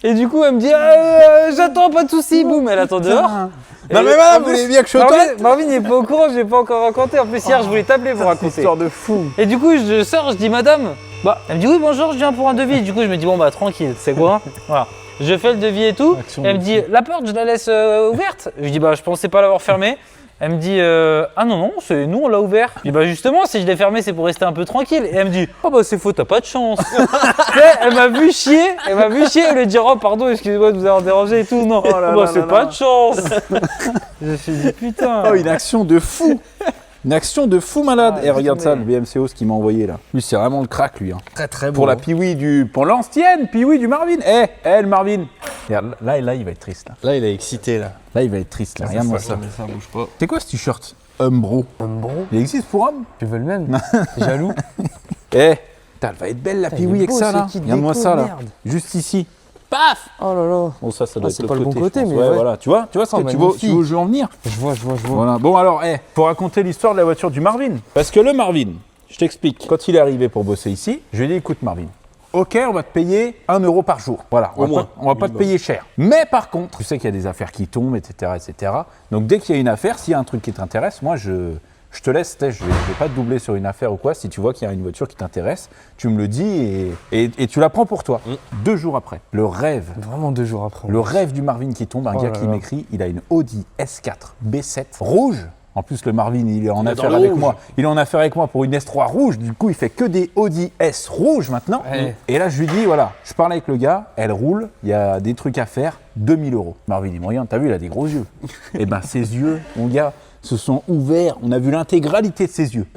Speaker 5: Et du coup, elle me dit, j'attends, pas de soucis. Boum, elle attend dehors.
Speaker 1: Non, mais voilà, vous voulez bien que je sois aux toilettes?
Speaker 5: Marvin n'est pas au courant, je l'ai pas encore raconté. En plus, hier, je voulais t'appeler pour
Speaker 1: C'est une
Speaker 5: raconter.
Speaker 1: histoire de fou.
Speaker 5: Et du coup, je sors, je dis madame, bah, elle me dit oui, bonjour, je viens pour un devis. Du coup, je me dis bon, bah, tranquille, c'est quoi? Voilà. Je fais le devis et tout.
Speaker 1: Action
Speaker 5: Et elle
Speaker 1: de
Speaker 5: me dit la porte, je la laisse ouverte. Je dis bah, je pensais pas l'avoir fermée. Elle me dit ah non, c'est nous, on l'a ouvert. Je dis bah, justement, si je l'ai fermée, c'est pour rester un peu tranquille. Et elle me dit oh bah, c'est faux, t'as pas de chance. Tu sais, elle m'a vu chier, elle lui dit oh, pardon, excusez-moi de vous avoir dérangé et tout. Non,
Speaker 1: là
Speaker 5: bah,
Speaker 1: là
Speaker 5: c'est
Speaker 1: là
Speaker 5: pas
Speaker 1: là.
Speaker 5: de chance. Je me suis dit putain.
Speaker 1: Oh, une action de fou. Une action de fou malade. Et regarde ça, le BMCO, ce qu'il m'a envoyé là. Lui, c'est vraiment le crack, lui. Hein.
Speaker 2: Très très beau.
Speaker 1: Pour la Piwi pour l'ancienne Piwi du Marvin. Le Marvin. Regarde, là, il va être triste. Là,
Speaker 2: il est excité là.
Speaker 1: là il va être triste. Là. Regarde-moi ça.
Speaker 2: Ça bouge pas.
Speaker 1: C'est quoi ce t-shirt Umbro.
Speaker 5: Umbro,
Speaker 1: Il existe pour homme?
Speaker 5: tu veux le même? Jaloux.
Speaker 1: Elle va être belle la Piwi avec
Speaker 5: beau,
Speaker 1: ça
Speaker 5: ce
Speaker 1: là.
Speaker 5: kit
Speaker 1: Regarde-moi
Speaker 5: déco,
Speaker 1: ça là.
Speaker 5: merde.
Speaker 1: Juste ici. paf.
Speaker 9: Oh là là.
Speaker 1: Bon, ça doit être
Speaker 9: c'est
Speaker 1: le
Speaker 9: pas le bon
Speaker 1: je
Speaker 9: côté,
Speaker 1: pense.
Speaker 9: mais
Speaker 1: ouais,
Speaker 9: ouais.
Speaker 1: voilà. Tu vois ce que tu veux où je veux en venir?
Speaker 9: Je vois.
Speaker 1: Voilà. Bon, alors, faut raconter l'histoire de la voiture du Marvin. Parce que le Marvin, je t'explique. Quand il est arrivé pour bosser ici, je lui ai dit, écoute, Marvin, ok, on va te payer 1 euro par jour. Voilà, on va pas te payer cher. Mais par contre, tu sais qu'il y a des affaires qui tombent, etc., etc. Donc, dès qu'il y a une affaire, s'il y a un truc qui t'intéresse, moi, je te laisse, je vais pas te doubler sur une affaire ou quoi. Si tu vois qu'il y a une voiture qui t'intéresse, tu me le dis et tu la prends pour toi. 2 jours après, le rêve.
Speaker 9: Vraiment 2 jours après.
Speaker 1: Le rêve du Marvin qui tombe, un gars qui m'écrit, il a une Audi S4 B7 rouge. En plus, le Marvin, il est en affaire avec moi. Il est en affaire avec moi pour une S3 rouge. Du coup, il fait que des Audi S rouges maintenant.
Speaker 9: Ouais.
Speaker 1: Et là, je lui dis, voilà, je parle avec le gars, elle roule, il y a des trucs à faire, 2000 euros. Marvin, il me regarde, t'as vu, il a des gros yeux. Et ben, ses yeux, mon gars, se sont ouverts. On a vu l'intégralité de ses yeux.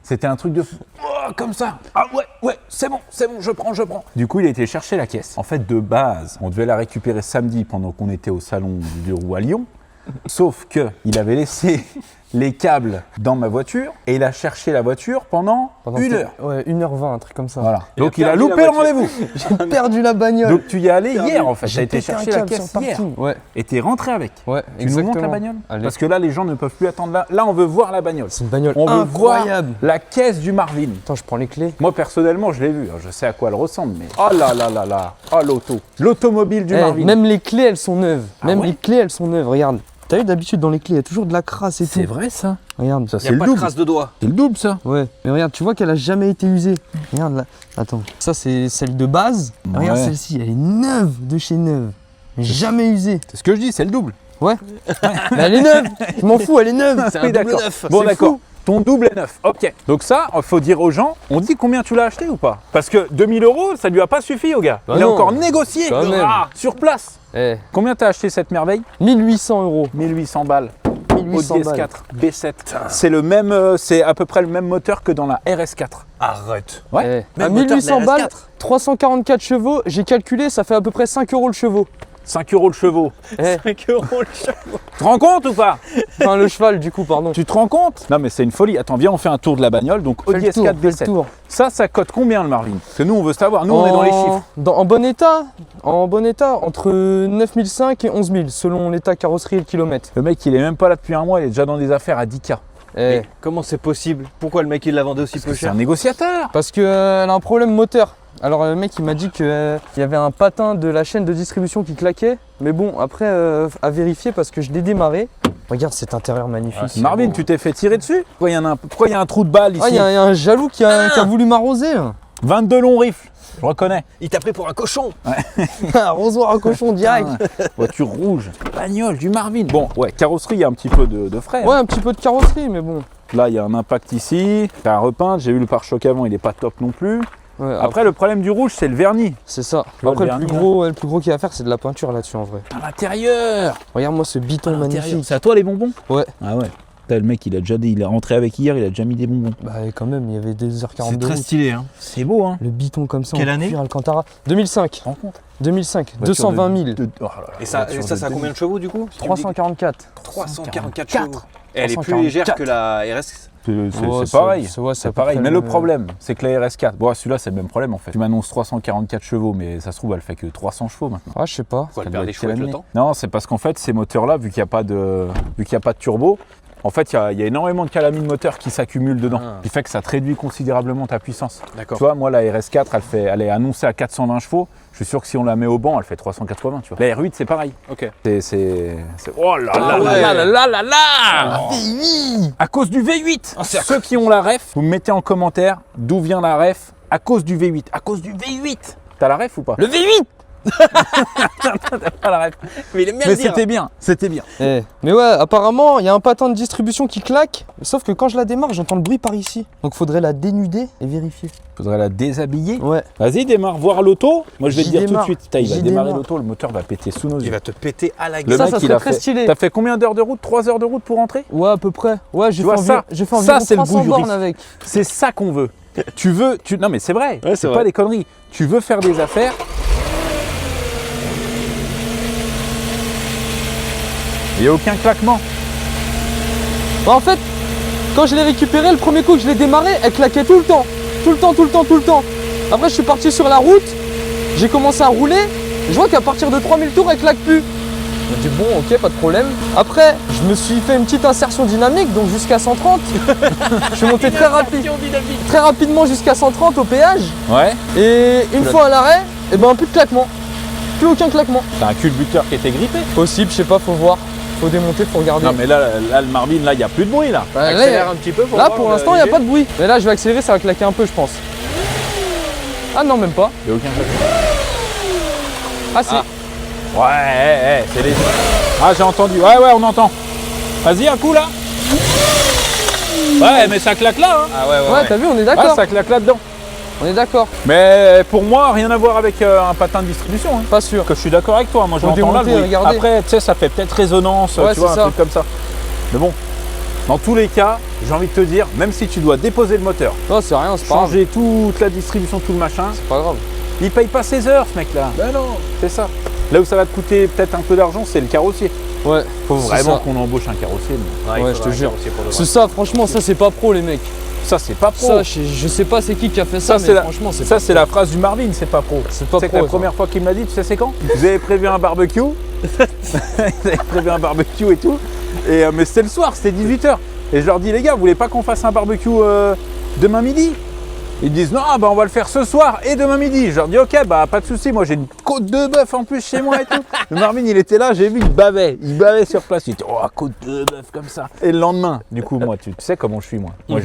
Speaker 1: C'était un truc de fou. Oh, comme ça. Ah ouais, c'est bon, je prends. Du coup, il a été chercher la caisse. En fait, de base, on devait la récupérer samedi pendant qu'on était au salon du Deux Roues à Lyon. Sauf qu'il avait laissé les câbles dans ma voiture et il a cherché la voiture pendant 1 heure.
Speaker 9: Ouais, 1h20, un truc comme ça.
Speaker 1: Voilà. Donc il a loupé le rendez-vous.
Speaker 9: J'ai perdu la bagnole.
Speaker 1: Donc tu y es allé hier en fait. T'as été
Speaker 9: pété un
Speaker 1: chercher la
Speaker 9: câble
Speaker 1: caisse
Speaker 9: sur le
Speaker 1: hier.
Speaker 9: parking. Ouais.
Speaker 1: Et t'es rentré avec.
Speaker 9: Ouais,
Speaker 1: Tu
Speaker 9: exactement.
Speaker 1: nous montres la bagnole?
Speaker 9: Allez.
Speaker 1: Parce que là, les gens ne peuvent plus attendre là. Là, on veut voir la bagnole.
Speaker 9: C'est une bagnole
Speaker 1: On veut voir
Speaker 9: incroyable.
Speaker 1: la caisse du Marvin.
Speaker 9: Attends, je prends les clés.
Speaker 1: Moi, personnellement, je l'ai vu. Je sais à quoi elle ressemble, mais... Oh là là là là. Oh, l'auto. L'automobile du Marvin.
Speaker 9: Même les clés, elles sont neuves.
Speaker 1: Ouais
Speaker 9: Les clés, elles sont neuves. Regarde. T'as vu, d'habitude, dans les clés, il y a toujours de la crasse et tout.
Speaker 1: C'est vrai, ça.
Speaker 9: Regarde.
Speaker 1: Ça, c'est le double.
Speaker 2: de doigts.
Speaker 1: C'est le double, ça.
Speaker 9: Ouais. Mais regarde, tu vois qu'elle a jamais été usée. Regarde là. Attends. Ça, c'est celle de base.
Speaker 1: Ouais.
Speaker 9: Regarde celle-ci. Elle est neuve de chez neuve. Jamais usée.
Speaker 1: C'est ce que je dis, c'est le double.
Speaker 9: Ouais. Mais elle est neuve. Je m'en fous, elle est neuve. C'est
Speaker 1: Oui,
Speaker 9: un double
Speaker 1: d'accord.
Speaker 9: neuf.
Speaker 1: Bon,
Speaker 9: C'est
Speaker 1: d'accord.
Speaker 9: fou.
Speaker 1: Ton double est neuf. Ok. Donc ça, il faut dire aux gens, on dit combien tu l'as acheté ou pas? Parce que 2000 euros, ça lui a pas suffi au gars.
Speaker 9: Bah
Speaker 1: il a
Speaker 9: non.
Speaker 1: encore négocié.
Speaker 9: Quand même.
Speaker 1: Sur place.
Speaker 9: Eh,
Speaker 1: Combien t'as acheté cette merveille?
Speaker 9: 1800 euros.
Speaker 1: 1800 balles.
Speaker 9: 1800
Speaker 1: Audi
Speaker 9: balles.
Speaker 1: S4 B7. C'est le même, c'est à peu près le même moteur que dans la RS4.
Speaker 2: Arrête.
Speaker 1: Ouais.
Speaker 9: Eh, à
Speaker 2: Même moteur
Speaker 9: 1800
Speaker 2: de la
Speaker 9: balles,
Speaker 2: RS4.
Speaker 9: 344 chevaux, j'ai calculé, ça fait à peu près 5 euros le chevaux.
Speaker 1: 5 euros le chevaux.
Speaker 9: Eh,
Speaker 2: 5 euros le chevaux.
Speaker 1: Tu te rends compte ou pas?
Speaker 9: enfin le cheval du coup, pardon.
Speaker 1: Tu te rends compte? Non mais c'est une folie. Attends, viens, on fait un tour de la bagnole. Donc
Speaker 9: Fais
Speaker 1: Audi
Speaker 9: le tour,
Speaker 1: S4
Speaker 9: fais le
Speaker 1: B7.
Speaker 9: tour.
Speaker 1: Ça cote combien le Marvin? Parce que nous on veut savoir. Nous on est dans les chiffres.
Speaker 9: En bon état, entre 9005 et 11 000 selon l'état carrosserie et le kilomètre.
Speaker 1: Le mec il est même pas là depuis un mois. Il est déjà dans des affaires à 10K.
Speaker 9: Eh,
Speaker 2: Comment c'est possible? Pourquoi le mec il l'a vendu aussi peu
Speaker 1: C'est un
Speaker 2: cher?
Speaker 1: négociateur.
Speaker 9: parce qu'elle a un problème moteur. Alors le mec il m'a dit qu'il y avait un patin de la chaîne de distribution qui claquait. Mais bon, après à vérifier parce que je l'ai démarré. Regarde cet intérieur magnifique.
Speaker 1: Marvin, tu t'es fait tirer dessus? Pourquoi il y a un trou de balle ici?
Speaker 9: Ah, il y a un jaloux qui a voulu m'arroser. là.
Speaker 1: 22 longs rifles. Je reconnais.
Speaker 2: Il t'a pris pour un cochon.
Speaker 9: Arrosoir à cochon direct.
Speaker 1: Voiture rouge. Bagnole du Marvin. Bon, ouais, carrosserie, il y a un petit peu de frais. hein.
Speaker 9: Ouais, un petit peu de carrosserie, mais bon.
Speaker 1: Là, il y a un impact ici. T'as un repeint. J'ai vu le pare-choc avant, il est pas top non plus.
Speaker 9: Ouais,
Speaker 1: Après, le problème du rouge, c'est le vernis.
Speaker 9: c'est ça.
Speaker 1: vois
Speaker 9: Après,
Speaker 1: le
Speaker 9: le
Speaker 1: vernis,
Speaker 9: plus gros qu'il y a à faire, c'est de la peinture là-dessus en vrai.
Speaker 1: À l'intérieur.
Speaker 9: Regarde-moi ce biton magnifique.
Speaker 1: C'est à toi les bonbons?
Speaker 9: Ouais.
Speaker 1: Ah ouais. Putain, le mec, il est rentré avec hier, il a déjà mis des bonbons.
Speaker 9: Bah, quand même, il y avait des 2h40
Speaker 2: C'est
Speaker 9: de
Speaker 2: très
Speaker 9: route.
Speaker 2: stylé, hein.
Speaker 1: C'est beau, hein?
Speaker 9: Le biton comme ça.
Speaker 2: Quelle
Speaker 9: en
Speaker 2: année
Speaker 9: cuir Alcantara. 2005.
Speaker 1: Tu te rends compte?
Speaker 9: 2005.
Speaker 1: Voiture
Speaker 9: 220 000.
Speaker 1: Oh là là,
Speaker 2: Et ça,
Speaker 1: voiture
Speaker 2: ça,
Speaker 1: de
Speaker 2: ça a combien de chevaux du coup?
Speaker 9: 344.
Speaker 2: 344 chevaux.
Speaker 1: 344.
Speaker 2: Et elle est plus
Speaker 9: 344.
Speaker 2: légère que la RS.
Speaker 1: C'est
Speaker 9: Ouais,
Speaker 1: pareil.
Speaker 9: ouais,
Speaker 1: C'est
Speaker 9: à peu
Speaker 1: pareil.
Speaker 9: près
Speaker 1: Mais le
Speaker 9: même-
Speaker 1: problème, c'est que la RS4, bon, celui-là, c'est le même problème en fait. Tu m'annonces 344 chevaux, mais ça se trouve, elle fait que 300 chevaux maintenant.
Speaker 9: Ah, je sais pas.
Speaker 2: Quoi,
Speaker 1: Ça
Speaker 2: elle
Speaker 1: doit
Speaker 2: perd des
Speaker 1: être
Speaker 2: chevaux avec le
Speaker 1: quelle
Speaker 2: temps?
Speaker 1: année? Non, c'est parce qu'en fait, ces moteurs-là, vu qu'il n'y a pas de turbo, en fait, il y a énormément de calamine moteur qui s'accumulent dedans,
Speaker 2: Ah.
Speaker 1: qui fait que ça te réduit considérablement ta puissance.
Speaker 2: D'accord.
Speaker 1: Tu vois, moi, la RS4, elle est annoncée à 420 chevaux. Je suis sûr que si on la met au banc, elle fait 380, tu vois. La R8, c'est pareil.
Speaker 2: Ok.
Speaker 1: Oh là là
Speaker 2: Ah ouais.
Speaker 1: là là là là là À cause du V8. Ceux qui ont la ref, vous me mettez en commentaire d'où vient la ref à cause du V8. À cause du V8. T'as la ref ou pas?
Speaker 9: Le V8.
Speaker 1: T'as pas la ref.
Speaker 2: Mais il aime bien
Speaker 1: Mais
Speaker 2: le dire.
Speaker 1: c'était bien.
Speaker 9: Eh, mais ouais, apparemment, il y a un patin de distribution qui claque. Sauf que quand je la démarre, j'entends le bruit par ici. Donc faudrait la dénuder et vérifier.
Speaker 1: Faudrait la déshabiller.
Speaker 9: Ouais.
Speaker 1: Vas-y, démarre, voir l'auto. Moi, je vais te
Speaker 9: J'y
Speaker 1: dire tout de
Speaker 9: démarre.
Speaker 1: suite. Putain, il va
Speaker 9: J'y
Speaker 1: démarrer
Speaker 9: démarre.
Speaker 1: l'auto, le moteur va péter sous nos
Speaker 2: Il
Speaker 1: yeux.
Speaker 2: va te péter à la
Speaker 1: Le
Speaker 2: gueule.
Speaker 9: Ça,
Speaker 1: mec,
Speaker 9: ça
Speaker 1: il
Speaker 9: serait
Speaker 1: a
Speaker 9: très
Speaker 1: fait.
Speaker 9: stylé.
Speaker 1: T'as fait combien d'heures de route? 3 heures de route pour rentrer?
Speaker 9: Ouais, à peu près. Ouais, j'ai
Speaker 1: Tu vois, ça,
Speaker 9: fait environ
Speaker 1: c'est le
Speaker 9: 300
Speaker 1: goût du
Speaker 9: bornes
Speaker 1: riff.
Speaker 9: avec.
Speaker 1: C'est ça qu'on veut. Non, mais c'est vrai.
Speaker 2: Ouais, c'est
Speaker 1: c'est
Speaker 2: vrai.
Speaker 1: pas des conneries. Tu veux faire des affaires. Il n'y a aucun claquement.
Speaker 9: Bah, en fait, quand je l'ai récupéré, le premier coup que je l'ai démarré, elle claquait tout le temps. Tout le temps. Après, je suis parti sur la route, j'ai commencé à rouler Je vois qu'à partir de 3000 tours, elle claque plus. Je me dis bon, ok, pas de problème. Après, je me suis fait une petite insertion dynamique, donc jusqu'à 130. Je suis monté très rapidement jusqu'à 130 au péage.
Speaker 1: Ouais.
Speaker 9: Et une fois à l'arrêt, et ben plus de claquement. Plus aucun claquement.
Speaker 1: T'as un culbuteur qui était grippé.
Speaker 9: Possible, je sais pas, faut voir. Faut démonter, faut regarder.
Speaker 1: Non mais là le Marvin, là, il n'y a plus de bruit là.
Speaker 9: Bah, là,
Speaker 2: Accélère un petit peu pour
Speaker 9: là,
Speaker 2: voir
Speaker 9: pour
Speaker 2: le
Speaker 9: l'instant, il n'y a
Speaker 2: léger.
Speaker 9: pas de bruit. Mais là, je vais accélérer, ça va claquer un peu, je pense. Ah non, même pas.
Speaker 1: Il n'y a aucun claquement.
Speaker 9: Ah si.
Speaker 1: Ouais, c'est léger. Ah, j'ai entendu. Ouais, on entend. Vas-y, un coup là. Ouais, mais ça claque là. Hein.
Speaker 2: Ah ouais,
Speaker 9: Ouais, t'as vu, on est
Speaker 1: Ah,
Speaker 9: d'accord.
Speaker 1: ça claque là-dedans.
Speaker 9: On est d'accord.
Speaker 1: Mais pour moi, rien à voir avec un patin de distribution. Hein.
Speaker 9: Pas sûr.
Speaker 1: Que je suis d'accord avec toi. Moi, je
Speaker 9: Faut
Speaker 1: l'entends là.
Speaker 9: démonter,
Speaker 1: Le bruit.
Speaker 9: regarder.
Speaker 1: Après, tu sais, ça fait peut-être résonance,
Speaker 9: Ouais,
Speaker 1: tu vois,
Speaker 9: c'est
Speaker 1: un
Speaker 9: ça.
Speaker 1: truc comme ça. Mais bon, dans tous les cas, j'ai envie de te dire, même si tu dois déposer le moteur,
Speaker 9: Non, c'est rien, c'est pas grave.
Speaker 1: changer toute la distribution, tout le machin,
Speaker 9: C'est pas grave.
Speaker 1: il paye pas ses heures, ce mec-là.
Speaker 2: Ben non.
Speaker 1: C'est ça. Là où ça va te coûter peut-être un peu d'argent, c'est le carrossier.
Speaker 9: Ouais.
Speaker 1: Faut
Speaker 9: C'est
Speaker 1: vraiment
Speaker 9: ça.
Speaker 1: qu'on embauche un carrossier. mais
Speaker 9: Ouais, je te jure. C'est ça, franchement, ça c'est pas pro les mecs.
Speaker 1: Ça, c'est pas pro.
Speaker 9: Ça, je sais pas c'est qui a fait ça,
Speaker 1: Ça,
Speaker 9: mais
Speaker 1: c'est la-
Speaker 9: franchement, c'est
Speaker 1: Ça,
Speaker 9: pas
Speaker 1: c'est la phrase du Marvin, c'est pas pro.
Speaker 9: C'est pas
Speaker 1: C'est que
Speaker 9: pro,
Speaker 1: la
Speaker 9: ça.
Speaker 1: première fois qu'il me l'a dit, tu sais c'est quand? Vous avez prévu un barbecue. Vous avez prévu un barbecue et tout. Et, mais c'était le soir, c'était 18h. Et je leur dis, les gars, vous voulez pas qu'on fasse un barbecue demain midi? Ils me disent, non, bah on va le faire ce soir et demain midi. Je leur dis, ok, bah pas de souci, moi j'ai une côte de bœuf en plus chez moi et tout. Le Marvin, il était là, j'ai vu, il bavait sur place. Il était, oh, côte de bœuf comme ça. Et le lendemain, du coup, moi, tu sais comment je suis, moi. Moi,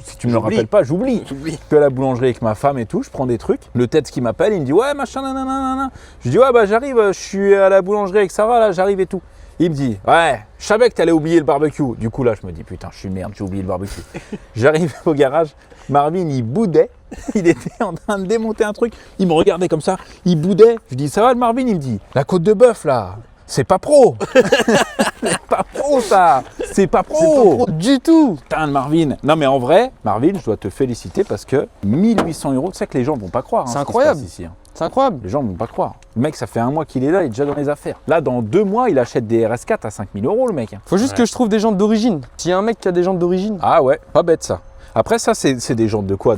Speaker 1: si tu me le rappelles pas, j'oublie. Que à la boulangerie avec ma femme et tout, je prends des trucs. Le tête qui m'appelle, il me dit, ouais, machin, nanana. Je dis, ouais, bah j'arrive, je suis à la boulangerie avec Sarah, là, j'arrive et tout. Il me dit, ouais, je savais que t'allais oublier le barbecue. Du coup, là, je me dis, putain, je suis merde, j'ai oublié le barbecue. J'arrive au garage, Marvin, il boudait. Il était en train de démonter un truc. Il me regardait comme ça, il boudait. Je dis, ça va le Marvin? Il me dit, la côte de bœuf, là, c'est pas pro. C'est pas pro, ça. C'est pas pro.
Speaker 9: C'est pas pro du tout.
Speaker 1: Putain, le Marvin. Non, mais en vrai, Marvin, je dois te féliciter parce que 1800 €, tu sais que les gens vont pas croire.
Speaker 9: C'est
Speaker 1: ce qui se
Speaker 9: incroyable.
Speaker 1: passe ici, hein.
Speaker 9: C'est incroyable.
Speaker 1: Les gens vont pas croire. Le mec, ça fait un mois qu'il est là, il est déjà dans les affaires. Là, dans 2 mois, il achète des RS4 à 5000 €, le mec.
Speaker 9: Faut juste que je trouve des jantes d'origine. S'il y a un mec qui a des jantes d'origine.
Speaker 1: Ah ouais, pas bête ça. Après, ça, c'est des jantes de quoi?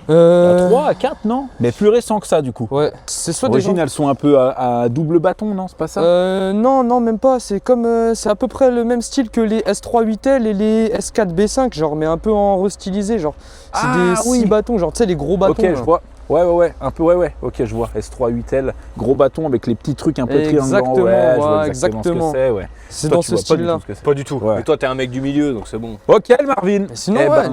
Speaker 1: À 3, à 4, non? Mais plus récent que ça, du coup.
Speaker 9: Ouais, c'est soit des
Speaker 1: D'origine,
Speaker 9: jantes.
Speaker 1: elles sont un peu à double bâton, non? C'est pas ça?
Speaker 9: Non, même pas. C'est comme, c'est à peu près le même style que les S3 8L et les S4 B5, genre, mais un peu en restylisé, genre. C'est
Speaker 1: Ah,
Speaker 9: des 6
Speaker 1: oui.
Speaker 9: bâtons, genre, tu sais, les gros bâtons.
Speaker 1: Ok,
Speaker 9: là.
Speaker 1: je vois. Ouais, un peu, ouais. Ok, je vois. S3 8L, gros bâton avec les petits trucs un peu triangulants.
Speaker 9: Exactement,
Speaker 1: Ouais, je vois
Speaker 9: ouais,
Speaker 1: exactement ce
Speaker 9: exactement.
Speaker 1: que c'est, ouais.
Speaker 9: C'est
Speaker 1: Toi,
Speaker 9: dans
Speaker 1: tu
Speaker 9: ce
Speaker 1: vois pas du
Speaker 9: style-là.
Speaker 1: tout ce que c'est.
Speaker 2: Pas du tout.
Speaker 1: Ouais.
Speaker 2: Mais toi, t'es un mec du milieu, donc c'est bon.
Speaker 1: Ok, le Marvin.
Speaker 9: Sinon,
Speaker 1: Eh
Speaker 9: ouais,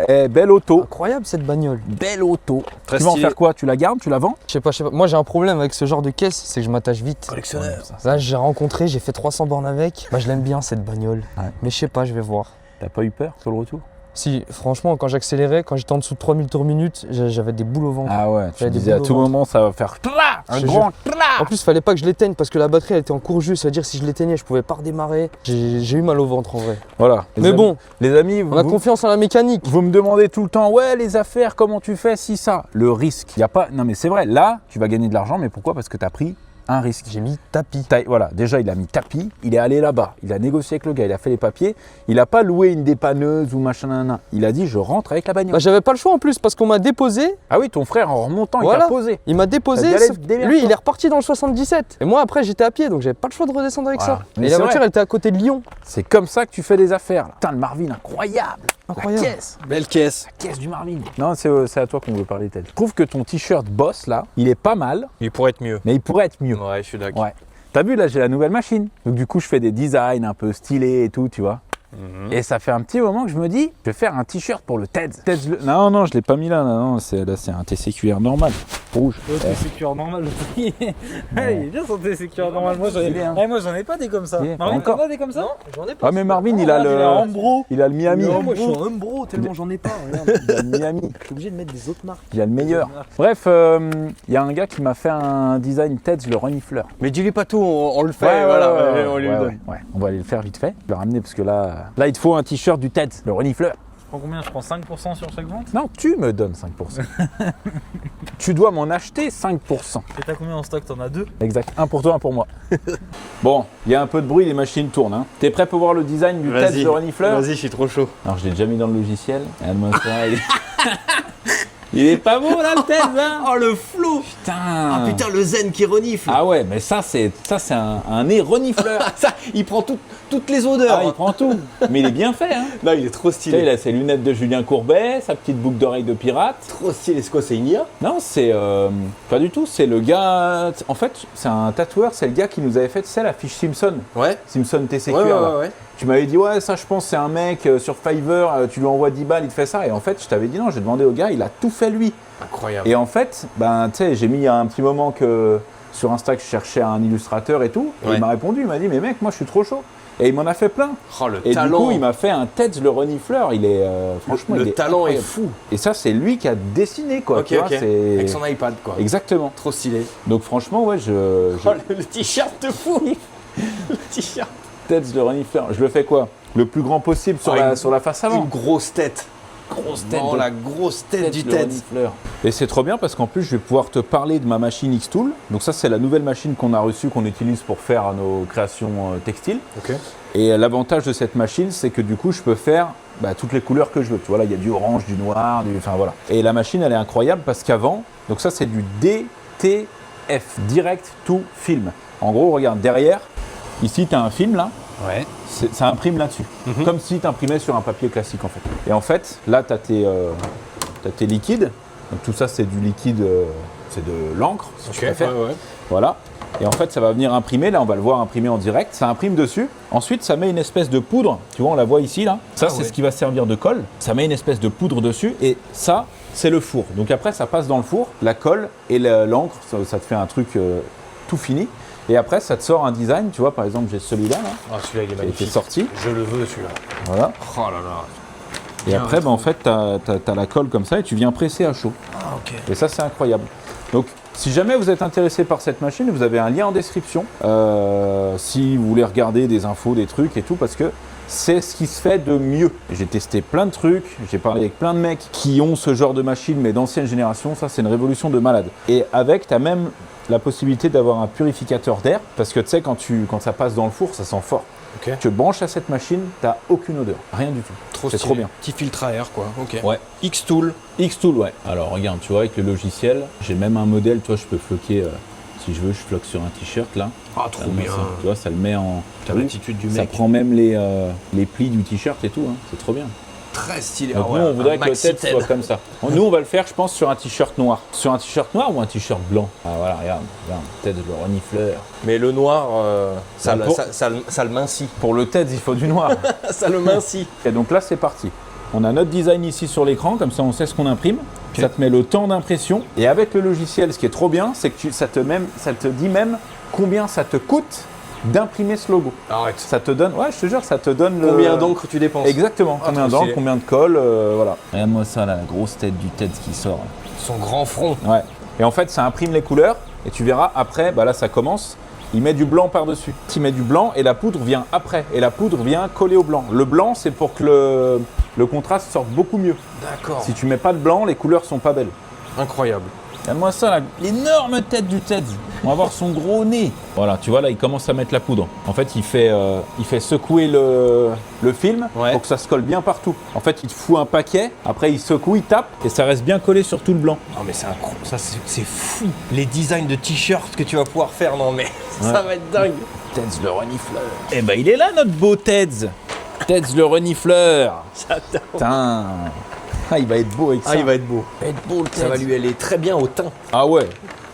Speaker 1: ben, belle auto.
Speaker 9: Incroyable cette bagnole.
Speaker 1: Belle auto.
Speaker 2: Très
Speaker 1: Tu vas en
Speaker 2: stylé.
Speaker 1: faire quoi? Tu la gardes? Tu la vends?
Speaker 9: Je sais pas. Moi j'ai un problème avec ce genre de caisse, c'est que je m'attache vite.
Speaker 2: Collectionneur.
Speaker 9: Là j'ai rencontré, j'ai fait 300 bornes avec. Bah je l'aime bien cette bagnole.
Speaker 1: Ouais.
Speaker 9: Mais je sais pas, je vais voir.
Speaker 1: T'as pas eu peur sur le retour?
Speaker 9: Si, franchement, quand j'accélérais, quand j'étais en dessous de 3000 tours minute, j'avais des boules au ventre.
Speaker 1: Ah ouais, tu
Speaker 9: J'avais des
Speaker 1: disais à
Speaker 9: boules au
Speaker 1: tout
Speaker 9: ventre.
Speaker 1: moment ça va faire un
Speaker 9: Je te
Speaker 1: grand cla.
Speaker 9: En plus, fallait pas que je l'éteigne parce que la batterie elle était en court jus, c'est-à-dire si je l'éteignais, je pouvais pas redémarrer. J'ai eu mal au ventre en vrai.
Speaker 1: Voilà.
Speaker 9: Mais bon,
Speaker 1: les amis,
Speaker 9: on a
Speaker 1: vous,
Speaker 9: confiance en la mécanique.
Speaker 1: vous me demandez tout le temps, ouais, les affaires, comment tu fais, si ça. Le risque, il y a pas. Non mais c'est vrai, là, tu vas gagner de l'argent, mais pourquoi? Parce que tu as pris un risque.
Speaker 9: J'ai mis tapis.
Speaker 1: Voilà, déjà il a mis tapis, il est allé là-bas, il a négocié avec le gars, il a fait les papiers, il n'a pas loué une dépanneuse ou machin, nanana. Il a dit je rentre avec la bagnole.
Speaker 9: Bah, j'avais pas le choix en plus parce qu'on m'a déposé.
Speaker 1: Ah oui, ton frère en remontant, il
Speaker 9: Voilà.
Speaker 1: t'a posé.
Speaker 9: Il m'a
Speaker 1: T'as
Speaker 9: déposé,
Speaker 1: dit, allez,
Speaker 9: sauf que
Speaker 1: démerde-toi.
Speaker 9: lui il est reparti dans le 77. Et moi après j'étais à pied donc j'avais pas le choix de redescendre avec
Speaker 1: Voilà.
Speaker 9: ça.
Speaker 1: Mais
Speaker 9: Et
Speaker 1: c'est
Speaker 9: la voiture
Speaker 1: vrai.
Speaker 9: elle était à côté de Lyon.
Speaker 1: C'est comme ça que tu fais des affaires. Là. Putain, le Marvin, incroyable.
Speaker 9: Incroyable.
Speaker 1: La caisse.
Speaker 2: Belle caisse.
Speaker 1: La caisse du Marvin. Non, c'est à toi qu'on veut parler, Ted. Je trouve que ton t-shirt boss là, il est pas mal,
Speaker 2: Il pourrait être mieux.
Speaker 1: mais il pourrait être mieux.
Speaker 2: Ouais, je suis d'accord.
Speaker 1: Ouais. T'as vu, là, j'ai la nouvelle machine. Donc, du coup, je fais des designs un peu stylés et tout, tu vois. Et ça fait un petit moment que je me dis, je vais faire un t-shirt pour le TED. Non, je l'ai pas mis là. Non, c'est un TCQR normal. Rouge.
Speaker 5: TCQR normal. Il est bien son TCQR normal. Moi j'en ai pas des comme ça.
Speaker 1: Il est
Speaker 5: Marvin,
Speaker 1: encore.
Speaker 5: t'en as des comme ça?
Speaker 9: J'en ai pas.
Speaker 1: Ah, mais Marvin, il a le Miami.
Speaker 9: Moi je suis un Umbro tellement j'en ai pas. Regarde.
Speaker 1: Il a le Miami.
Speaker 9: Je suis obligé de mettre des autres marques.
Speaker 1: Il a le meilleur. Bref, il y a un gars qui m'a fait un design TEDS, le renifleur.
Speaker 2: Mais dis-lui pas tout, on le fait, voilà. On lui donne.
Speaker 1: Ouais. On va aller le faire vite fait. Je vais le ramener parce que là, il te faut un t-shirt du TEDS, le renifleur.
Speaker 5: Je prends combien? Je prends 5% sur chaque vente?
Speaker 1: Non, tu me donnes 5%. Tu dois m'en acheter 5%.
Speaker 5: Et t'as combien en stock? T'en as 2?
Speaker 1: Exact, un pour toi, un pour moi. Bon, il y a un peu de bruit, les machines tournent. Hein. T'es prêt pour voir le design du TEDS de renifleur?
Speaker 2: Vas-y, je suis trop chaud.
Speaker 1: Alors je l'ai déjà mis dans le logiciel. Regarde-moi ça. Il est pas beau là le Tedz là.
Speaker 2: Oh le flot.
Speaker 1: Putain.
Speaker 2: Ah putain, le zen qui renifle.
Speaker 1: Ah ouais, mais ça c'est un nez renifleur.
Speaker 2: Ça, il prend toutes les odeurs.
Speaker 1: Ah, il prend tout. Mais il est bien fait, hein.
Speaker 2: Non, il est trop
Speaker 1: Tu sais,
Speaker 2: stylé.
Speaker 1: il a ses lunettes de Julien Courbet, sa petite boucle d'oreille de pirate.
Speaker 2: Trop stylé. C'est quoi, c'est une IA?
Speaker 1: Non, c'est pas du tout. C'est le gars. En fait, c'est un tatoueur. C'est le gars qui nous avait fait, tu sais, la fiche Simpson.
Speaker 2: Ouais.
Speaker 1: Simpson TCQ.
Speaker 2: Ouais,
Speaker 1: là.
Speaker 2: ouais.
Speaker 1: Tu m'avais dit, ouais, ça, je pense, c'est un mec sur Fiverr. Tu lui envoies 10 balles, il te fait ça. Et en fait, je t'avais dit non. J'ai demandé au gars, il a tout fait lui.
Speaker 2: Incroyable.
Speaker 1: Et en fait, ben, tu sais, j'ai mis il y a un petit moment que sur Insta que je cherchais un illustrateur et tout. Et
Speaker 2: Ouais.
Speaker 1: il m'a répondu, il m'a dit, mais mec, moi, je suis trop chaud. Et il m'en a fait plein.
Speaker 2: Oh, le
Speaker 1: Et
Speaker 2: talent.
Speaker 1: du coup, il m'a fait un Tedz le renifleur. Il est franchement,
Speaker 2: Le
Speaker 1: il est
Speaker 2: talent est
Speaker 1: incroyable.
Speaker 2: fou.
Speaker 1: Et ça, c'est lui qui a dessiné, quoi.
Speaker 2: Ok,
Speaker 1: tu vois,
Speaker 2: ok.
Speaker 1: c'est-
Speaker 2: Avec son iPad, quoi.
Speaker 1: Exactement.
Speaker 2: Trop stylé.
Speaker 1: Donc franchement, ouais,
Speaker 2: Oh, le t-shirt de fou. Le t-shirt.
Speaker 1: Tedz le renifleur. Je le fais quoi? Le plus grand possible sur,
Speaker 2: Oh,
Speaker 1: sur la face avant.
Speaker 2: Une grosse tête.
Speaker 1: grosse tête.
Speaker 2: Oh,
Speaker 1: de
Speaker 2: la grosse tête
Speaker 1: Tedz
Speaker 2: du
Speaker 1: le
Speaker 2: Tedz.
Speaker 1: renifleur. Et c'est trop bien parce qu'en plus, je vais pouvoir te parler de ma machine X-Tool. Donc ça, c'est la nouvelle machine qu'on a reçue, qu'on utilise pour faire nos créations textiles.
Speaker 2: Ok.
Speaker 1: Et l'avantage de cette machine, c'est que du coup, je peux faire toutes les couleurs que je veux. Tu vois, là, il y a du orange, du noir, enfin voilà. Et la machine, elle est incroyable parce qu'avant, donc ça, c'est du DTF, Direct to Film. En gros, regarde, derrière, ici, tu as un film là.
Speaker 2: Ouais.
Speaker 1: Ça imprime là-dessus. Comme si tu imprimais sur un papier classique en fait. Et en fait, là, tu as tes liquides. Donc tout ça, c'est du liquide, c'est de l'encre, si tu préfères.
Speaker 2: ouais.
Speaker 1: Voilà. Et en fait, ça va venir imprimer. Là, on va le voir imprimer en direct. Ça imprime dessus. Ensuite, ça met une espèce de poudre. Tu vois, on la voit ici, là. Ça, c'est ce qui va servir de colle. Ça met une espèce de poudre dessus. Et ça, c'est le four. Donc après, ça passe dans le four. La colle et l'encre, ça te fait un truc tout fini. Et après, ça te sort un design. Tu vois, par exemple, j'ai celui-là, là,
Speaker 2: Ah, celui-là, il est
Speaker 1: qui a été
Speaker 2: magnifique.
Speaker 1: sorti.
Speaker 2: Je le veux, celui-là.
Speaker 1: Voilà.
Speaker 2: Oh là là.
Speaker 1: Et après, en fait, tu as la colle comme ça et tu viens presser à chaud.
Speaker 2: Ah, ok.
Speaker 1: Et ça, c'est incroyable. Donc, si jamais vous êtes intéressé par cette machine, vous avez un lien en description. Si vous voulez regarder des infos, des trucs et tout, parce que c'est ce qui se fait de mieux. J'ai testé plein de trucs, j'ai parlé avec plein de mecs qui ont ce genre de machine, mais d'ancienne génération. Ça, c'est une révolution de malade. Et avec, tu as même la possibilité d'avoir un purificateur d'air, parce que tu sais, quand ça passe dans le four, ça sent fort.
Speaker 2: Ok.
Speaker 1: Tu te branches à cette machine, t'as aucune odeur, rien du tout. C'est trop bien.
Speaker 2: Petit filtre à air, quoi. Ok.
Speaker 1: Ouais.
Speaker 2: X-Tool.
Speaker 1: X-Tool, ouais. Alors regarde, tu vois, avec le logiciel, j'ai même un modèle, tu vois, je peux floquer, si je veux, je floque sur un t-shirt là.
Speaker 2: Ah, trop
Speaker 1: Ça,
Speaker 2: bien.
Speaker 1: tu vois, ça le met en...
Speaker 2: T'as l'attitude du
Speaker 1: Ça
Speaker 2: mec.
Speaker 1: prend même les plis du t-shirt et tout, hein. C'est trop bien.
Speaker 2: Très stylé.
Speaker 1: Donc
Speaker 2: Ah ouais,
Speaker 1: nous, on voudrait
Speaker 2: un
Speaker 1: que le
Speaker 2: maxi
Speaker 1: tête soit comme ça. Nous, on va le faire, je pense, sur un t-shirt noir. Sur un t-shirt noir ou un t-shirt blanc? Ah voilà, regarde, tête de le renifleur.
Speaker 2: Mais le noir, ça,
Speaker 1: Bah,
Speaker 2: ça le mincit.
Speaker 1: Pour le tête, il faut du noir.
Speaker 2: Ça le mincit.
Speaker 1: Et donc là, c'est parti. On a notre design ici sur l'écran, comme ça on sait ce qu'on imprime. Ça te met le temps d'impression. Et avec le logiciel, ce qui est trop bien, c'est que ça te dit même combien ça te coûte d'imprimer ce logo.
Speaker 2: Arrête.
Speaker 1: Ça te donne, ouais, je te jure, ça te donne
Speaker 2: Combien d'encre tu dépenses?
Speaker 1: Exactement,
Speaker 2: Ah,
Speaker 1: combien
Speaker 2: trop
Speaker 1: d'encre,
Speaker 2: stylé.
Speaker 1: combien de colle, voilà. Regarde-moi ça, là, la grosse tête du tête qui sort.
Speaker 2: Son grand front.
Speaker 1: Ouais. Et en fait, ça imprime les couleurs, et tu verras après, là ça commence, il met du blanc par-dessus. Il met du blanc, et la poudre vient après, et la poudre vient coller au blanc. Le blanc, c'est pour que le contraste sorte beaucoup mieux.
Speaker 2: D'accord.
Speaker 1: Si tu mets pas de blanc, les couleurs sont pas belles.
Speaker 2: Incroyable.
Speaker 1: Regarde-moi ça, l'énorme tête du Tedz. On va voir son gros nez. Voilà, tu vois là, il commence à mettre la poudre. En fait, il fait secouer le film pour que ça se colle bien partout. En fait, il te fout un paquet, après il secoue, il tape, et ça reste bien collé sur tout le blanc.
Speaker 2: Non mais c'est incroyable, ça c'est fou. Les designs de t-shirts que tu vas pouvoir faire, non mais ça va être dingue.
Speaker 1: Tedz le renifleur. Eh ben, il est là, notre beau Tedz. Tedz le renifleur.
Speaker 2: J'adore.
Speaker 1: Putain. Ah, il va être beau avec ça.
Speaker 2: Ah, il va être beau.
Speaker 1: Il va être beau, le
Speaker 2: Ça va
Speaker 1: Tedz.
Speaker 2: lui aller très bien au teint.
Speaker 1: Ah ouais.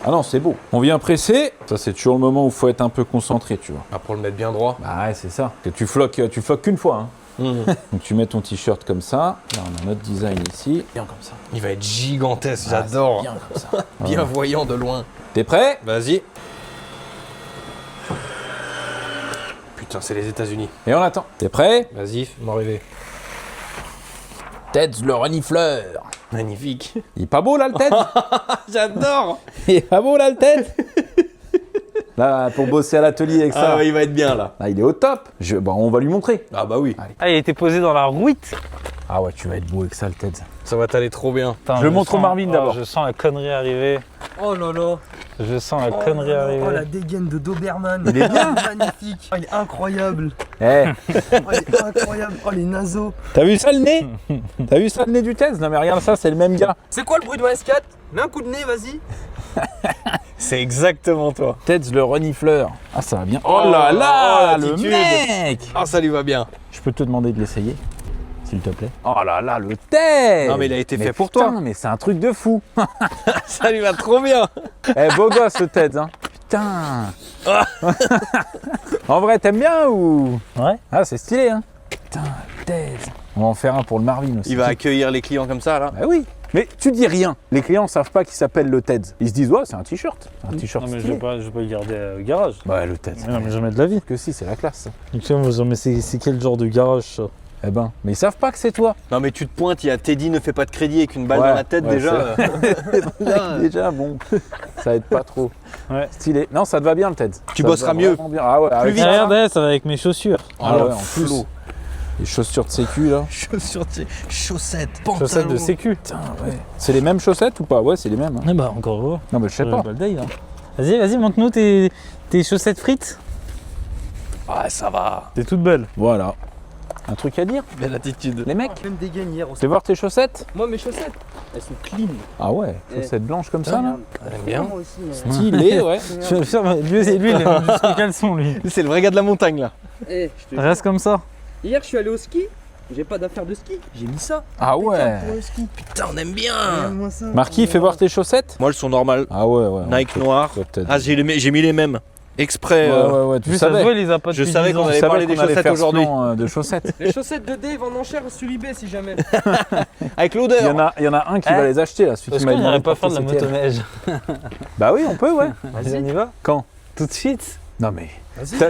Speaker 1: Ah non, c'est beau. On vient presser. Ça, c'est toujours le moment où il faut être un peu concentré, tu vois.
Speaker 2: Ah, pour le mettre bien droit.
Speaker 1: Bah ouais, c'est ça. Que tu floques qu'une fois. Hein. Donc tu mets ton t-shirt comme ça. Là, on a notre design ici. Bien comme ça.
Speaker 2: Il va être gigantesque,
Speaker 1: Ah,
Speaker 2: j'adore.
Speaker 1: c'est bien comme ça.
Speaker 2: Bien voyant de loin.
Speaker 1: T'es prêt?
Speaker 2: Vas-y. Putain, c'est les États-Unis.
Speaker 1: Et on attend. T'es prêt?
Speaker 2: Vas-y, fais-moi rêver.
Speaker 1: Tedz le renifleur.
Speaker 2: Magnifique.
Speaker 1: Il est pas beau là le Tedz?
Speaker 2: J'adore.
Speaker 1: Il est pas beau là le Tedz? Là, pour bosser à l'atelier avec ça.
Speaker 2: Ah, ouais, il va être bien là.
Speaker 1: Ah, il est au top. On va lui montrer.
Speaker 2: Ah bah oui.
Speaker 5: Ah, il était posé dans la rouite.
Speaker 1: Ah ouais, tu vas être beau avec ça le Tedz.
Speaker 2: Ça va t'aller trop bien.
Speaker 5: Putain,
Speaker 1: Je le montre au
Speaker 5: sens-
Speaker 1: Marvin d'abord.
Speaker 5: Je sens la connerie arriver.
Speaker 2: Oh là là.
Speaker 5: Je sens la connerie arriver.
Speaker 9: Oh la dégaine de Doberman.
Speaker 1: Il est bien.
Speaker 9: Magnifique. Oh, il est incroyable.
Speaker 1: Eh,
Speaker 9: Oh, il est incroyable. Oh les naseaux.
Speaker 1: t'as vu ça le nez? T'as vu ça le nez du Tez? Non mais regarde ça, c'est le même gars.
Speaker 9: C'est quoi le bruit de la S4? Mets un coup de nez, vas-y.
Speaker 2: C'est exactement toi.
Speaker 1: Tez le renifleur. Ah ça va bien. Oh là là,
Speaker 2: oh,
Speaker 1: le
Speaker 2: l'attitude.
Speaker 1: mec.
Speaker 2: Ah, ça lui va bien.
Speaker 1: Je peux te demander de l'essayer, s'il te plaît? Oh là là, le Tez.
Speaker 2: Non, mais il a été fait pour
Speaker 1: putain,
Speaker 2: toi.
Speaker 1: mais c'est un truc de fou.
Speaker 2: Ça lui va trop bien.
Speaker 1: Eh, beau gosse le Tez, hein. Putain. En vrai, t'aimes bien ou?
Speaker 5: Ouais.
Speaker 1: Ah, c'est stylé, hein. Putain, Tez. On va en faire un pour le Marvin aussi.
Speaker 2: Il va accueillir les clients comme ça, là.
Speaker 1: Bah oui. Mais tu dis rien. Les clients savent pas qu'il s'appelle le Tez. Ils se disent, ouais, c'est un t-shirt. C'est un t-shirt
Speaker 5: Non, mais je
Speaker 1: stylé.
Speaker 5: vais pas le garder au garage.
Speaker 1: Bah, le Tez.
Speaker 5: Non, mais jamais de la vie.
Speaker 1: Que si, c'est la classe. Ça.
Speaker 5: Mais c'est quel genre de garage ça?
Speaker 1: Eh ben, mais ils savent pas que c'est toi.
Speaker 2: Non, mais tu te pointes, il y a Teddy ne fait pas de crédit avec une balle
Speaker 1: Ouais,
Speaker 2: dans la tête
Speaker 1: ouais,
Speaker 2: déjà.
Speaker 1: Déjà, bon, ça aide pas trop.
Speaker 5: Ouais.
Speaker 1: Stylé. Non, ça te va bien le Tez.
Speaker 2: Tu
Speaker 1: Ça te
Speaker 2: bosseras
Speaker 1: va
Speaker 2: mieux.
Speaker 1: vraiment bien. Ah ouais, avec
Speaker 2: vite.
Speaker 1: ça.
Speaker 5: Regardez, ça va avec mes chaussures.
Speaker 1: Ah ouais, en plus. Les chaussures de sécu là.
Speaker 2: Chaussures, chaussettes,
Speaker 5: Chaussettes de sécu.
Speaker 1: Putain, ouais. C'est les mêmes chaussettes ou pas? Ouais, c'est les mêmes. hein.
Speaker 5: Ah bah encore heureux.
Speaker 1: Non, mais je sais pas.
Speaker 5: Vas-y, montre-nous tes chaussettes frites.
Speaker 2: Ah, ça va.
Speaker 5: T'es toute belle.
Speaker 1: Voilà. Un truc à dire,
Speaker 2: Belle attitude.
Speaker 1: les mecs?
Speaker 9: Même dégaine hier aussi.
Speaker 1: Fais voir tes chaussettes.
Speaker 9: Moi mes chaussettes, elles sont clean.
Speaker 1: Ah ouais, chaussettes blanches comme ça là.
Speaker 2: bien.
Speaker 9: Moi aussi. mais-
Speaker 1: Stylé, ouais.
Speaker 5: Je vais le faire, lui, il est jusqu'au caleçon, lui.
Speaker 2: C'est le vrai gars de la montagne, là.
Speaker 9: Eh, je te
Speaker 5: Reste comme ça.
Speaker 9: Hier je suis allé au ski, j'ai pas d'affaire de ski, j'ai mis ça.
Speaker 1: Ah ouais.
Speaker 9: Pour le ski.
Speaker 2: Putain, on aime bien.
Speaker 9: Regarde-moi ça.
Speaker 1: Marquis, fais voir tes chaussettes.
Speaker 2: Moi, elles sont normales.
Speaker 1: Ah ouais, ouais.
Speaker 2: Nike noir.
Speaker 1: Peut-être.
Speaker 2: Ah, j'ai mis les mêmes. Exprès.
Speaker 1: ouais, tu
Speaker 5: Lui, ça se
Speaker 1: savais.
Speaker 5: voit, il les a pas
Speaker 2: Je
Speaker 5: depuis
Speaker 2: savais
Speaker 5: 10 ans.
Speaker 2: qu'on
Speaker 1: Tu
Speaker 2: allait
Speaker 1: savais
Speaker 2: parler des
Speaker 1: qu'on allait
Speaker 2: chaussettes
Speaker 1: faire
Speaker 2: aujourd'hui.
Speaker 1: ce nom, de chaussettes.
Speaker 9: Les chaussettes de Dave en enchère sur eBay si jamais.
Speaker 2: Avec
Speaker 1: Il y
Speaker 2: l'odeur.
Speaker 1: en a un qui va les acheter là. Celui
Speaker 5: Est-ce
Speaker 1: qui m'a
Speaker 5: qu'on
Speaker 1: demandé
Speaker 5: n'irait pas
Speaker 1: de
Speaker 5: faire de la
Speaker 1: porter ses
Speaker 5: motoneige?
Speaker 1: Bah oui, on peut, ouais.
Speaker 5: Vas-y, on y va.
Speaker 1: Quand?
Speaker 5: Tout de suite.
Speaker 1: Non mais,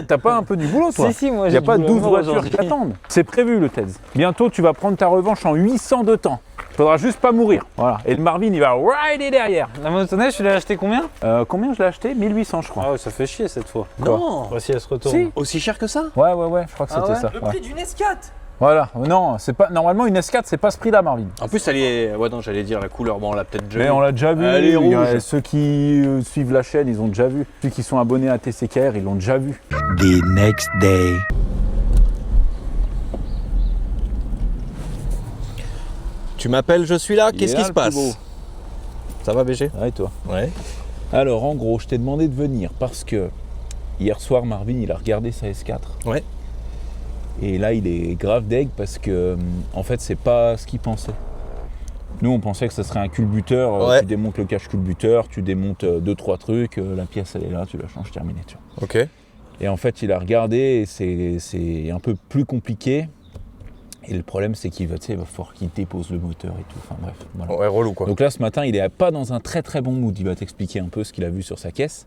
Speaker 1: t'as pas un peu du boulot toi?
Speaker 5: Si, moi
Speaker 1: Il
Speaker 5: j'ai
Speaker 1: n'y a pas
Speaker 5: du
Speaker 1: 12
Speaker 5: boulot
Speaker 1: voitures
Speaker 5: aujourd'hui.
Speaker 1: qui attendent. C'est prévu le Tez. Bientôt, tu vas prendre ta revanche en 800 de temps. Faudra juste pas mourir. Voilà. Et le Marvin, il va rider derrière.
Speaker 5: La motoneige, tu l'as acheté combien?
Speaker 1: Combien je l'ai acheté? 1800, je crois.
Speaker 5: Ah ouais, ça fait chier cette fois.
Speaker 2: Non.
Speaker 5: Voici, elle se retourne.
Speaker 1: Si.
Speaker 2: Aussi cher que ça?
Speaker 1: Ouais, je crois que c'était ça.
Speaker 9: Le
Speaker 1: ouais.
Speaker 9: prix d'une S4.
Speaker 1: Voilà. Non, c'est pas. Normalement, une S4, c'est pas ce prix-là, Marvin.
Speaker 2: En plus, elle est. Ouais, non, j'allais dire la couleur. Bon, on l'a peut-être déjà
Speaker 1: Mais
Speaker 2: vu.
Speaker 1: on l'a déjà vu.
Speaker 2: Elle est
Speaker 1: Il y a
Speaker 2: rouge.
Speaker 1: ceux qui suivent la chaîne, ils ont déjà vu. Ceux qui sont abonnés à TCKR, ils l'ont déjà vu.
Speaker 8: The next day.
Speaker 2: Tu m'appelles, je suis là.
Speaker 1: Il
Speaker 2: Qu'est-ce
Speaker 1: est
Speaker 2: qui
Speaker 1: là,
Speaker 2: se
Speaker 1: le plus
Speaker 2: passe?
Speaker 1: beau.
Speaker 2: Ça va, BG?
Speaker 1: Ouais, toi.
Speaker 2: Ouais.
Speaker 1: Alors, en gros, je t'ai demandé de venir parce que hier soir, Marvin, il a regardé sa S4.
Speaker 2: Ouais.
Speaker 1: Et là, il est grave deg parce que, en fait, c'est pas ce qu'il pensait. Nous, on pensait que ce serait un culbuteur.
Speaker 2: Ouais.
Speaker 1: Tu démontes le cache culbuteur, tu démontes 2-3 trucs, la pièce, elle est là, tu la changes, terminé. Tu vois.
Speaker 2: Ok.
Speaker 1: Et en fait, il a regardé et c'est un peu plus compliqué. Et le problème, c'est qu'il va, tu sais, il va falloir qu'il dépose le moteur et tout. Enfin bref, voilà.
Speaker 2: Ouais, relou quoi.
Speaker 1: Donc là, ce matin, il est pas dans un très très bon mood. Il va t'expliquer un peu ce qu'il a vu sur sa caisse.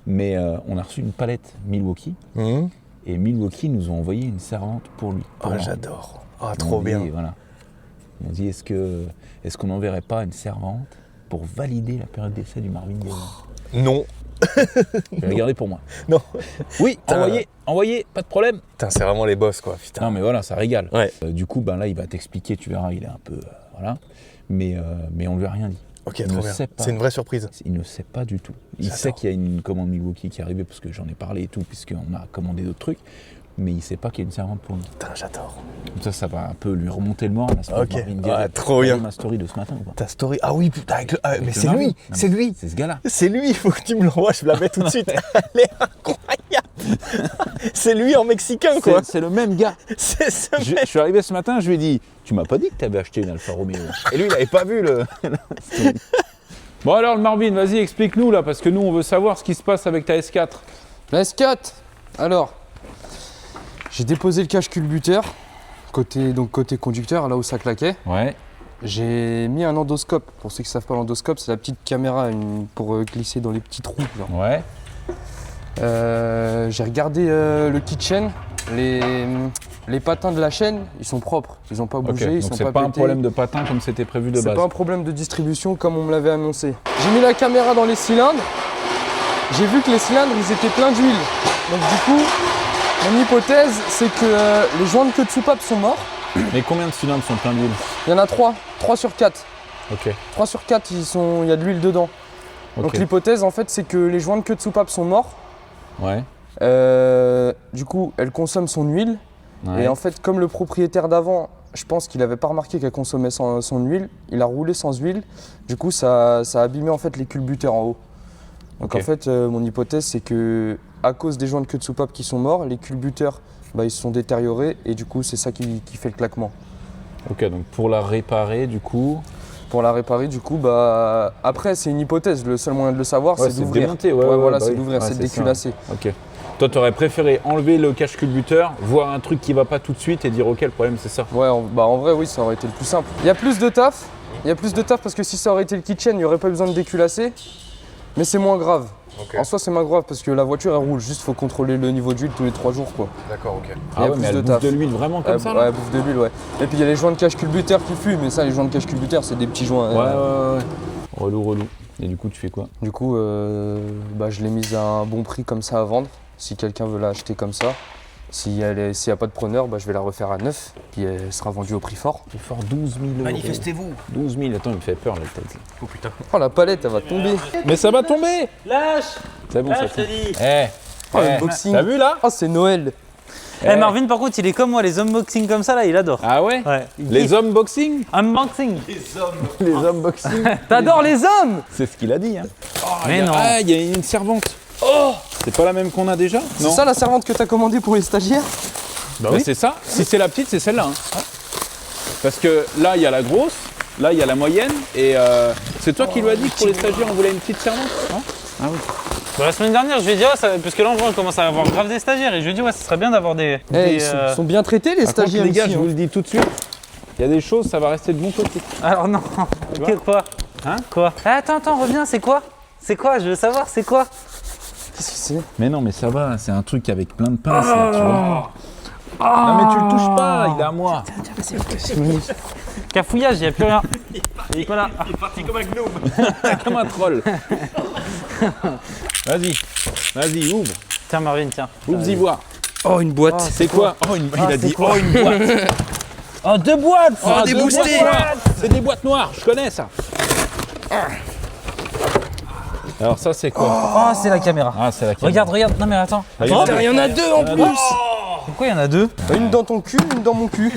Speaker 1: Mais on a reçu une palette Milwaukee.
Speaker 2: Mmh.
Speaker 1: Et Milwaukee nous ont envoyé une servante pour lui.
Speaker 2: Ah, j'adore. Ah,
Speaker 1: Ils
Speaker 2: trop
Speaker 1: m'ont dit,
Speaker 2: bien.
Speaker 1: Voilà. Ils m'ont dit, est-ce qu'on n'enverrait pas une servante pour valider la période d'essai du Marvin Gaillard?
Speaker 2: Non.
Speaker 1: Je vais garder pour moi.
Speaker 2: Non.
Speaker 1: Oui,
Speaker 2: Putain.
Speaker 1: envoyez, pas de problème.
Speaker 2: Putain, c'est vraiment les boss quoi. Putain.
Speaker 1: Non mais voilà, ça régale.
Speaker 2: Ouais.
Speaker 1: Du coup, ben là, il va t'expliquer, tu verras, il est un peu... voilà. Mais on lui a rien dit.
Speaker 2: Ok,
Speaker 1: Il
Speaker 2: trop
Speaker 1: ne
Speaker 2: bien.
Speaker 1: sait pas.
Speaker 2: C'est une vraie surprise.
Speaker 1: Il ne sait pas du tout. Il
Speaker 2: J'adore.
Speaker 1: sait qu'il y a une commande Milwaukee qui est arrivée parce que j'en ai parlé et tout, puisqu'on a commandé d'autres trucs. Mais il sait pas qu'il y a une servante pour lui.
Speaker 2: Putain, j'adore.
Speaker 1: Donc ça va un peu lui remonter le moral.
Speaker 2: Ok. Ouais, trop bien.
Speaker 1: Ma story de ce matin ou pas?
Speaker 2: Ta story. Ah oui, putain, avec le... ah, mais
Speaker 1: Avec
Speaker 2: c'est
Speaker 1: le
Speaker 2: lui.
Speaker 1: Marvin. Non,
Speaker 2: C'est
Speaker 1: mais
Speaker 2: lui.
Speaker 1: C'est ce gars-là.
Speaker 2: C'est lui, il faut que tu me l'envoies, je me la mets tout de suite. Elle est incroyable. C'est lui en mexicain, quoi.
Speaker 1: C'est le même gars.
Speaker 2: C'est ce
Speaker 1: Je
Speaker 2: mec.
Speaker 1: suis arrivé ce matin, je lui ai dit, tu m'as pas dit que tu avais acheté une Alfa Romeo. Et lui, il avait pas vu le... Bon alors, le Marvin, vas-y, explique-nous là, parce que nous, on veut savoir ce qui se passe avec ta S4.
Speaker 9: La S4. Alors, j'ai déposé le cache culbuteur, côté conducteur, là où ça claquait.
Speaker 1: Ouais.
Speaker 9: J'ai mis un endoscope. Pour ceux qui ne savent pas, l'endoscope, c'est la petite caméra pour glisser dans les petits trous. Genre.
Speaker 1: Ouais.
Speaker 9: J'ai regardé le kitchen. Les patins de la chaîne, ils sont propres. Ils n'ont pas
Speaker 1: Ok,
Speaker 9: bougé, ils
Speaker 1: donc
Speaker 9: sont
Speaker 1: c'est
Speaker 9: pas
Speaker 1: pas un
Speaker 9: pétés.
Speaker 1: problème de patin comme c'était prévu de
Speaker 9: C'est
Speaker 1: base.
Speaker 9: pas un problème de distribution comme on me l'avait annoncé. J'ai mis la caméra dans les cylindres. J'ai vu que les cylindres, ils étaient pleins d'huile. Donc du coup, mon hypothèse, c'est que les joints de queue de soupape sont morts.
Speaker 1: Mais combien de cylindres sont pleins d'huile?
Speaker 9: Il y en a 3 sur 4.
Speaker 1: Ok.
Speaker 9: 3 sur 4, il y a de l'huile dedans.
Speaker 1: Ok.
Speaker 9: Donc l'hypothèse en fait c'est que les joints de queue de soupape sont morts.
Speaker 1: Ouais.
Speaker 9: Du coup elle consomme son huile.
Speaker 1: Ouais.
Speaker 9: Et en fait comme le propriétaire d'avant, je pense qu'il n'avait pas remarqué qu'elle consommait son huile, il a roulé sans huile. Du coup ça a abîmé en fait les culbuteurs en haut. Donc
Speaker 1: Ok.
Speaker 9: en fait mon hypothèse c'est que à cause des joints de queue de soupape qui sont morts, les culbuteurs ils se sont détériorés et du coup c'est ça qui fait le claquement.
Speaker 1: Ok, donc pour la réparer, du coup.
Speaker 9: Pour la réparer, du coup, après c'est une hypothèse. Le seul moyen de le savoir,
Speaker 1: Ouais,
Speaker 9: c'est
Speaker 1: c'est de
Speaker 9: d'ouvrir.
Speaker 1: démonter,
Speaker 9: voilà,
Speaker 1: bah
Speaker 9: c'est
Speaker 1: oui.
Speaker 9: d'ouvrir,
Speaker 1: Ouais,
Speaker 9: c'est de
Speaker 1: c'est ça.
Speaker 9: déculasser.
Speaker 1: Ok. Toi, t'aurais préféré enlever le cache-culbuteur, voir un truc qui va pas tout de suite et dire ok, le problème c'est ça.
Speaker 9: Ouais, en vrai, oui, ça aurait été le plus simple. Il y a plus de taf. Il y a plus de taf parce que si ça aurait été le kitchen, il n'y aurait pas besoin de déculasser. Mais c'est moins grave.
Speaker 7: Ok.
Speaker 9: En soi, c'est moins grave parce que la voiture, elle roule. Juste, faut contrôler le niveau d'huile tous les 3 jours, quoi.
Speaker 7: D'accord, ok.
Speaker 1: Ah ouais, mais elle bouffe de l'huile vraiment comme ça là.
Speaker 9: Ouais, elle bouffe de l'huile, ouais. Et puis il y a les joints de cache-culbuteur qui fument. Mais ça, les joints de cache-culbuteur, c'est des petits joints.
Speaker 1: Ouais. Relou. Et du coup, tu fais quoi?
Speaker 9: Du coup, je l'ai mise à un bon prix comme ça à vendre. Si quelqu'un veut l'acheter comme ça. S'il n'y a pas de preneur, je vais la refaire à neuf. Puis elle sera vendue au prix fort.
Speaker 1: Prix fort 12 000 euros.
Speaker 2: Manifestez-vous.
Speaker 1: 12 000, attends, il me fait peur la tête.
Speaker 2: Oh putain.
Speaker 9: Oh, la palette, elle va tomber.
Speaker 1: Mais ça va tomber!
Speaker 5: Lâche.
Speaker 1: C'est bon, ça
Speaker 5: Lâche, je te
Speaker 1: tombe.
Speaker 5: dis.
Speaker 9: Oh, l'unboxing.
Speaker 1: T'as vu là?
Speaker 9: Oh, c'est Noël.
Speaker 5: Eh, Marvin, par contre, il est comme moi, les unboxing comme ça, là, il adore.
Speaker 1: Ah ouais?
Speaker 5: Ouais.
Speaker 1: Les unboxing?
Speaker 5: Unboxing.
Speaker 1: Les unboxing?
Speaker 9: T'adores les hommes.
Speaker 1: C'est ce qu'il a dit, hein.
Speaker 5: Mais non.
Speaker 1: Ah, il y a une servante. Oh! C'est pas la même qu'on a déjà?
Speaker 9: C'est ça la servante que t'as commandée pour les stagiaires?
Speaker 1: Bah oui, c'est ça. Si c'est la petite, c'est celle-là. hein. Parce que là, il y a la grosse, là, il y a la moyenne. Et c'est toi qui lui as dit que pour les stagiaires, on voulait une petite servante? Non? Ah oui.
Speaker 5: Bah, la semaine dernière, je lui ai dit, parce que là, en vrai, on commence à avoir grave des stagiaires. Et je lui ai dit, ouais, ce serait bien d'avoir des.
Speaker 9: Ils sont bien traités les
Speaker 1: Par contre,
Speaker 9: stagiaires
Speaker 1: les gars,
Speaker 9: ici,
Speaker 1: je vous le dis tout de suite, il y a des choses, ça va rester de mon côté.
Speaker 5: Alors, non.
Speaker 1: vois
Speaker 5: Quoi?
Speaker 1: Hein?
Speaker 5: Quoi? Attends, reviens, c'est quoi? C'est quoi? Je veux savoir, c'est quoi?
Speaker 9: Qu'est-ce que c'est?
Speaker 1: Mais non, mais ça va, c'est un truc avec plein de pinces, là, tu vois. Non, mais tu le touches pas, il est à moi.
Speaker 5: Cafouillage, il n'y a plus rien. Il est pas là.
Speaker 2: Il est parti comme un gnome.
Speaker 1: Comme un troll. Vas-y, ouvre.
Speaker 5: Tiens, Marvin, tiens.
Speaker 1: Ouvre-y voir.
Speaker 9: Oh, une boîte.
Speaker 1: C'est quoi? Oh, il a dit, oh, une boîte.
Speaker 5: Oh, 2 boîtes!
Speaker 1: Oh,
Speaker 9: des
Speaker 1: deux
Speaker 9: boostés.
Speaker 1: boîtes noires. C'est des boîtes noires, je connais ça. Alors ça, c'est quoi?
Speaker 5: Oh, c'est la caméra.
Speaker 1: Ah, c'est la caméra.
Speaker 5: Regarde, non mais attends.
Speaker 1: Regarde.
Speaker 9: Putain, il y en a deux en plus.
Speaker 5: Pourquoi il y en a 2?
Speaker 9: Une dans ton cul, une dans mon cul.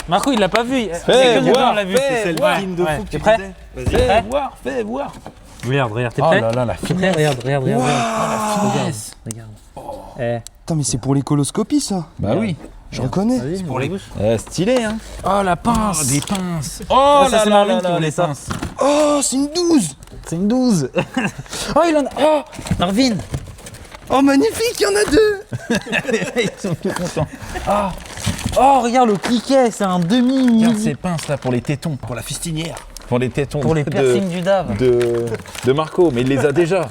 Speaker 5: Marco, il l'a pas vu.
Speaker 1: Fais
Speaker 5: Que
Speaker 1: voir,
Speaker 5: on l'a vu.
Speaker 1: fais
Speaker 5: C'est
Speaker 1: voir.
Speaker 2: Film de fou que
Speaker 5: T'es
Speaker 2: tu
Speaker 5: prêt?
Speaker 2: disais.
Speaker 1: Fais
Speaker 5: Prêt?
Speaker 1: voir, fais voir.
Speaker 5: Regarde, t'es
Speaker 1: Oh
Speaker 5: prêt?
Speaker 1: là là, la finesse.
Speaker 5: Regarde. Regarde. Eh,
Speaker 9: Putain, mais c'est pour l'écoloscopie ça.
Speaker 1: Bah oui.
Speaker 9: Je reconnais.
Speaker 5: vas-y, pour les bouches.
Speaker 1: Stylé, hein.
Speaker 5: Oh, la pince!
Speaker 1: Des pinces.
Speaker 5: Oh, ça,
Speaker 1: là
Speaker 5: c'est
Speaker 1: là
Speaker 5: Marvin
Speaker 1: là
Speaker 5: qui
Speaker 1: là,
Speaker 5: voulait
Speaker 1: les
Speaker 5: ça.
Speaker 1: pinces.
Speaker 9: Oh, c'est une 12.
Speaker 5: C'est une 12. Oh, il en a. Oh, Marvin!
Speaker 9: Oh, magnifique, il y en a deux.
Speaker 1: Ils sont plus contents.
Speaker 5: Oh, regarde le cliquet, c'est un
Speaker 1: Regarde
Speaker 5: demi-mini.
Speaker 1: ces pinces là pour les tétons.
Speaker 2: Pour la fistinière.
Speaker 1: Pour les tétons.
Speaker 5: Pour les piercings du DAV.
Speaker 1: de Marco, mais il les a déjà.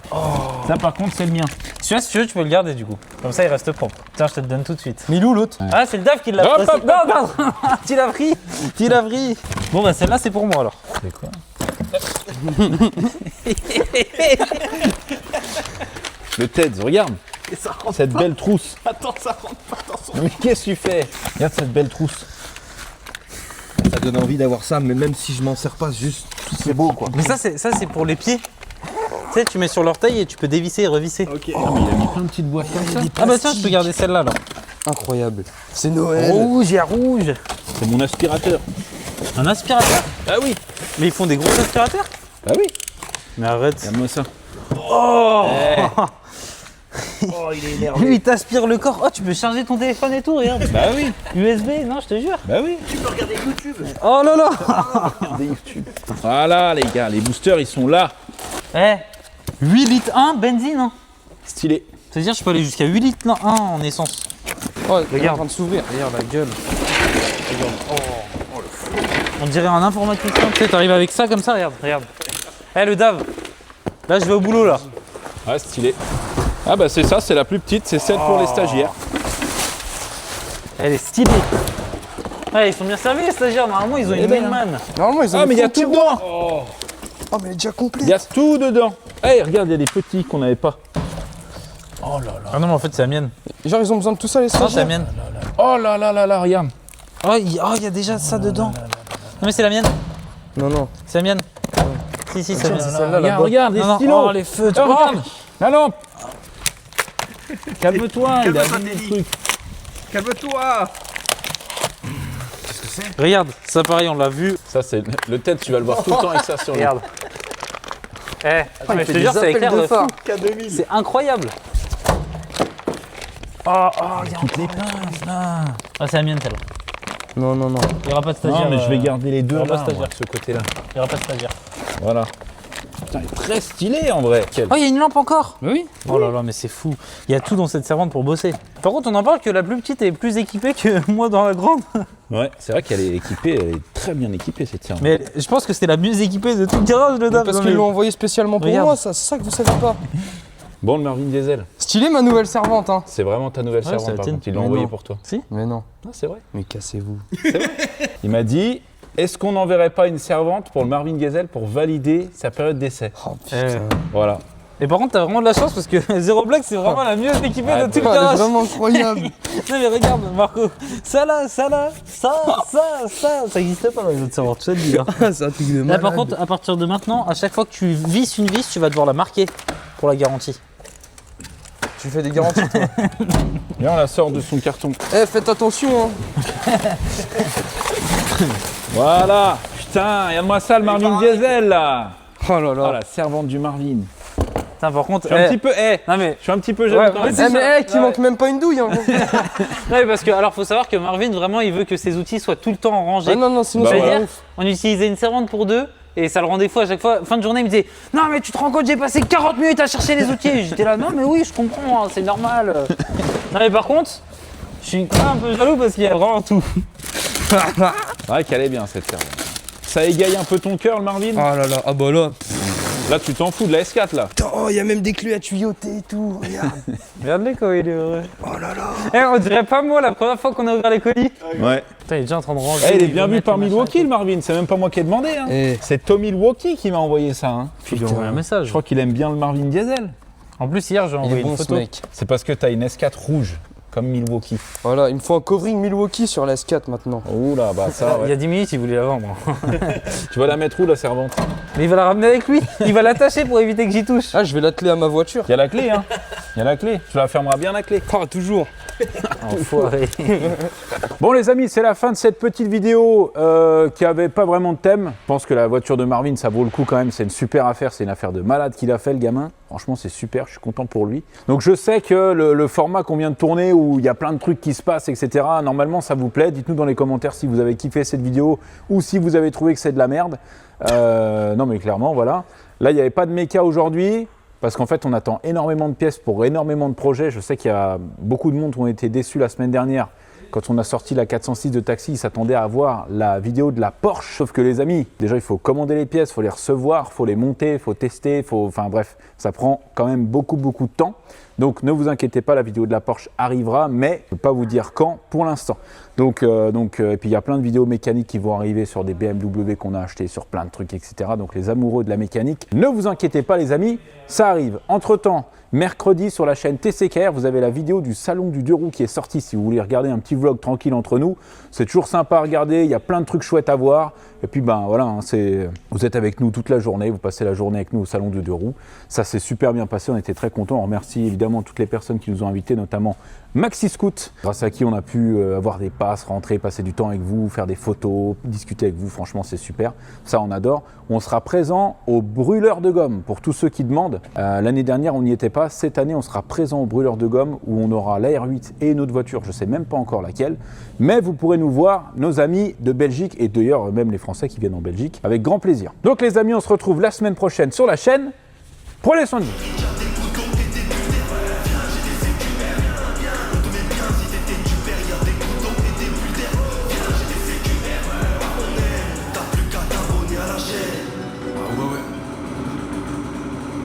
Speaker 1: Ça par contre, c'est le mien.
Speaker 5: Celui-là, si tu veux, tu peux le garder du coup. Comme ça, il reste propre. Tiens, je te le donne tout de suite.
Speaker 9: Milou l'autre.
Speaker 5: Ah, c'est le DAV qui l'a
Speaker 1: Hop,
Speaker 5: pris.
Speaker 1: hop,
Speaker 5: Non, pardon. Tu l'as pris. Tu l'as pris. Bon, bah celle-là, c'est pour moi alors.
Speaker 1: C'est quoi? Le TEDS, regarde. Cette belle trousse.
Speaker 2: Attends, ça rentre pas, attention.
Speaker 1: Mais qu'est-ce que tu fais? Regarde cette belle trousse.
Speaker 2: Ça donne envie d'avoir ça, mais même si je m'en sers pas, juste, c'est beau quoi.
Speaker 5: Mais ça, c'est pour les pieds. Tu sais, tu mets sur l'orteil et tu peux dévisser et revisser.
Speaker 2: Ok.
Speaker 1: Il a mis plein de petites boîtes comme ça.
Speaker 5: Ah bah tiens, je peux garder celle-là là.
Speaker 9: Incroyable. C'est Noël.
Speaker 5: Rouge, il y a rouge.
Speaker 1: C'est mon aspirateur.
Speaker 5: Un aspirateur?
Speaker 1: Ah oui.
Speaker 5: Mais ils font des gros aspirateurs?
Speaker 1: Bah oui.
Speaker 5: Mais arrête.
Speaker 1: Regarde-moi ça.
Speaker 5: Oh,
Speaker 2: Oh, il est énervé.
Speaker 5: lui, il t'aspire le corps. Oh, tu peux charger ton téléphone et tout, regarde.
Speaker 1: Bah oui.
Speaker 5: USB, non, je te jure.
Speaker 1: Bah oui.
Speaker 2: Tu peux regarder YouTube.
Speaker 5: Oh là là.
Speaker 1: Regardez YouTube. Voilà les gars, les boosters ils sont là.
Speaker 5: Eh, 8 litres 1 benzine, hein.
Speaker 1: Stylé.
Speaker 5: C'est-à-dire, je peux aller jusqu'à 8 litres 1 en essence.
Speaker 9: Oh, il est en
Speaker 5: Regarde.
Speaker 9: train de s'ouvrir.
Speaker 5: Regarde la gueule. On dirait un informaticien. Tu sais, t'arrives avec ça comme ça, regarde. Eh, le DAV. Là, je vais au boulot, là.
Speaker 1: Ah stylé. Ah bah c'est ça, c'est la plus petite, c'est celle pour les stagiaires.
Speaker 5: Elle est stylée. Ouais, ils sont bien servis, les stagiaires. Normalement, ils ont une Wingman.
Speaker 9: Normalement, ils ont
Speaker 1: Ah
Speaker 9: des
Speaker 1: mais il y a
Speaker 9: fonds de
Speaker 1: tout
Speaker 9: tiroir.
Speaker 1: dedans.
Speaker 9: Oh, mais elle est déjà complète.
Speaker 1: Il y a tout dedans. Eh regarde, il y a des petits qu'on n'avait pas. Oh là là.
Speaker 5: Ah non, mais en fait, c'est la mienne.
Speaker 9: Genre, ils ont besoin de tout ça, les
Speaker 5: Non, c'est la
Speaker 9: stagiaires.
Speaker 5: mienne.
Speaker 1: Oh là là là là, regarde.
Speaker 5: Oh, il y a déjà ça dedans. Non, mais c'est la mienne.
Speaker 9: Non, non.
Speaker 5: C'est la mienne. Si, ça
Speaker 9: Tiens,
Speaker 5: vient
Speaker 9: c'est
Speaker 5: là.
Speaker 9: celle-là,
Speaker 7: Regarde,
Speaker 9: là-bas.
Speaker 7: regarde, les
Speaker 5: Non, non,
Speaker 7: stylos.
Speaker 5: oh, les feux, tu
Speaker 7: Oh,
Speaker 5: vois.
Speaker 7: regarde, la lampe. Calme-toi, il a vu le truc.
Speaker 2: Calme-toi.
Speaker 5: Regarde, ça pareil, on l'a vu.
Speaker 1: Ça, c'est le tête, tu vas le voir tout le temps avec ça sur lui.
Speaker 5: Regarde. Eh,
Speaker 9: il
Speaker 5: mais je
Speaker 9: fait
Speaker 5: te jure,
Speaker 9: des
Speaker 5: ça éclaire
Speaker 9: appels
Speaker 5: de
Speaker 9: de phare.
Speaker 5: fou. C'est incroyable.
Speaker 1: Toutes les pinces, là.
Speaker 5: Ah, c'est la mienne, celle-là.
Speaker 9: Non, non, non.
Speaker 5: Il n'y aura pas de stagiaire.
Speaker 1: Non, mais je vais garder les deux
Speaker 5: on va
Speaker 1: là,
Speaker 5: pas
Speaker 1: moi, de ce côté-là.
Speaker 5: Il n'y aura pas de stagiaire.
Speaker 1: Voilà. Putain, il est très stylé en vrai. Quel...
Speaker 5: Oh, il y a une lampe encore.
Speaker 7: Oui.
Speaker 5: Oh là là, mais c'est fou. Il y a tout dans cette servante pour bosser. Par contre, on en parle que la plus petite est plus équipée que moi dans la grande.
Speaker 1: Ouais, c'est vrai qu'elle est équipée, elle est très bien équipée cette servante.
Speaker 5: Mais je pense que c'était la mieux équipée de tout le garage, le dame.
Speaker 9: Parce
Speaker 5: Non,
Speaker 9: qu'ils
Speaker 5: mais-
Speaker 9: l'ont envoyé spécialement pour
Speaker 5: Regarde.
Speaker 9: moi, ça, c'est ça que vous savez pas.
Speaker 1: Bon, le Marvin Diesel,
Speaker 9: Stylé ma nouvelle servante, hein.
Speaker 1: c'est vraiment ta nouvelle
Speaker 5: Ouais, c'est
Speaker 1: servante
Speaker 5: la
Speaker 1: par
Speaker 5: tienne.
Speaker 1: contre, ils l'ont
Speaker 9: Mais
Speaker 1: envoyé
Speaker 9: non.
Speaker 1: pour toi.
Speaker 9: Mais non.
Speaker 1: Ah, c'est vrai.
Speaker 9: Mais cassez-vous.
Speaker 1: Il m'a dit, est-ce qu'on n'enverrait pas une servante pour le Marvin Diesel pour valider sa période d'essai?
Speaker 9: Oh
Speaker 5: Eh.
Speaker 9: putain.
Speaker 1: Voilà.
Speaker 5: Et par contre, t'as vraiment de la chance parce que Zero Black, c'est vraiment la mieux équipée
Speaker 1: Ah,
Speaker 5: de tout le
Speaker 9: Elle est
Speaker 5: garage.
Speaker 9: vraiment incroyable.
Speaker 5: Non, mais regarde, Marco. Ça là, ça n'existe pas dans les autres serveurs, tu sais le dire.
Speaker 9: C'est un truc de
Speaker 5: Là,
Speaker 9: malade.
Speaker 5: par contre, à partir de maintenant, à chaque fois que tu visses une vis, tu vas devoir la marquer pour la garantie.
Speaker 9: Tu fais des garanties, toi.
Speaker 1: Viens, on la sort de son carton.
Speaker 9: Eh, faites attention, hein.
Speaker 1: Voilà. Putain, regarde-moi ça, le Marvin Diesel là.
Speaker 9: Oh là là.
Speaker 1: Ah, la servante du Marvin.
Speaker 5: Putain, par contre,
Speaker 1: Je suis un petit peu,
Speaker 5: non mais,
Speaker 1: je suis un petit peu jaloux
Speaker 5: Ouais,
Speaker 1: quand même.
Speaker 5: c'est
Speaker 9: Eh, mais
Speaker 5: ça.
Speaker 9: qui manque même pas une douille, hein.
Speaker 5: non, mais parce que alors faut savoir que Marvin vraiment il veut que ses outils soient tout le temps rangés.
Speaker 9: Ah non, non, sinon
Speaker 1: Bah
Speaker 9: c'est
Speaker 5: C'est-à-dire,
Speaker 9: pas ouf.
Speaker 5: on utilisait une servante pour deux et ça le rendait fou à chaque fois. Fin de journée, il me disait non mais tu te rends compte, j'ai passé 40 minutes à chercher les outils. Et j'étais là non mais oui, je comprends, hein, c'est normal. Non mais par contre, je suis quand même un peu jaloux parce qu'il y a vraiment tout.
Speaker 1: C'est vrai qu'elle est bien cette servante. Ça égaye un peu ton cœur, le Marvin.
Speaker 9: Oh là là, ah bah là.
Speaker 1: Là, tu t'en fous de la S4 là.
Speaker 9: Oh, il y a même des clés à tuyauter et tout, regarde.
Speaker 5: Regarde-les quand il est heureux.
Speaker 9: Oh là là.
Speaker 5: Eh, on dirait pas moi la première fois qu'on a ouvert les colis.
Speaker 1: Ouais.
Speaker 5: Putain, il est déjà en train de ranger.
Speaker 1: Eh, il est
Speaker 5: veut
Speaker 1: bien vu
Speaker 5: mettre
Speaker 1: par
Speaker 5: le machin.
Speaker 1: Milwaukee, le Marvin. C'est même pas moi qui ai demandé. Hein.
Speaker 9: Eh.
Speaker 1: C'est Tommy Milwaukee qui m'a envoyé ça. Hein.
Speaker 5: Puis il lui a envoyé un message.
Speaker 1: Je crois qu'il aime bien le Marvin Diesel.
Speaker 5: En plus, hier, j'ai
Speaker 9: Il
Speaker 5: envoyé
Speaker 9: est bon
Speaker 5: une
Speaker 9: ce
Speaker 5: photo.
Speaker 9: mec.
Speaker 1: C'est parce que t'as une S4 rouge, comme Milwaukee.
Speaker 9: Voilà, il me faut un covering Milwaukee sur la S4 maintenant.
Speaker 1: Ouh là, bah ça,
Speaker 5: Il y
Speaker 1: ouais.
Speaker 5: a 10 minutes, il voulait la vendre.
Speaker 1: Tu vas la mettre où la servante?
Speaker 5: Mais il va la ramener avec lui. Il va l'attacher pour éviter que j'y touche.
Speaker 9: Ah, je vais l'atteler à ma voiture.
Speaker 1: Il y a la clé, hein. Il y a la clé. Tu la fermeras bien la clé.
Speaker 9: Ah, toujours.
Speaker 5: Enfoiré.
Speaker 1: Bon les amis, c'est la fin de cette petite vidéo qui avait pas vraiment de thème. Je pense que la voiture de Marvin, ça vaut le coup quand même. C'est une super affaire, c'est une affaire de malade qu'il a fait le gamin. Franchement, c'est super, je suis content pour lui. Donc je sais que le format qu'on vient de tourner, où il y a plein de trucs qui se passent, etc. Normalement, ça vous plaît. Dites-nous dans les commentaires si vous avez kiffé cette vidéo ou si vous avez trouvé que c'est de la merde. Non mais clairement, voilà. Là, il n'y avait pas de méca aujourd'hui. Parce qu'en fait, on attend énormément de pièces pour énormément de projets. Je sais qu'il y a beaucoup de monde qui ont été déçus la semaine dernière. Quand on a sorti la 406 de taxi, ils s'attendaient à voir la vidéo de la Porsche. Sauf que les amis, déjà, il faut commander les pièces, il faut les recevoir, il faut les monter, il faut tester, enfin bref, ça prend quand même beaucoup de temps. Donc ne vous inquiétez pas, la vidéo de la Porsche arrivera, mais je ne peux pas vous dire quand pour l'instant. Et puis il y a plein de vidéos mécaniques qui vont arriver sur des BMW qu'on a achetés, sur plein de trucs, etc. Donc les amoureux de la mécanique, ne vous inquiétez pas les amis, ça arrive. Entre-temps, mercredi sur la chaîne TCKR, vous avez la vidéo du salon du 2 roues qui est sortie. Si vous voulez regarder un petit vlog tranquille entre nous, c'est toujours sympa à regarder, il y a plein de trucs chouettes à voir. Et puis ben voilà, hein, vous êtes avec nous toute la journée, vous passez la journée avec nous au salon du 2 roues. Ça s'est super bien passé, on était très contents. On remercie évidemment toutes les personnes qui nous ont invités, notamment Maxi Scoot, grâce à qui on a pu avoir des passes, rentrer, passer du temps avec vous, faire des photos, discuter avec vous. Franchement, c'est super. Ça, on adore. On sera présent au brûleur de gomme pour tous ceux qui demandent. L'année dernière, on n'y était pas. Cette année, on sera présent au brûleur de gomme où on aura la R8 et une autre voiture. Je ne sais même pas encore laquelle. Mais vous pourrez nous voir, nos amis de Belgique et d'ailleurs même les Français qui viennent en Belgique, avec grand plaisir. Donc les amis, on se retrouve la semaine prochaine sur la chaîne. Prenez soin de vous.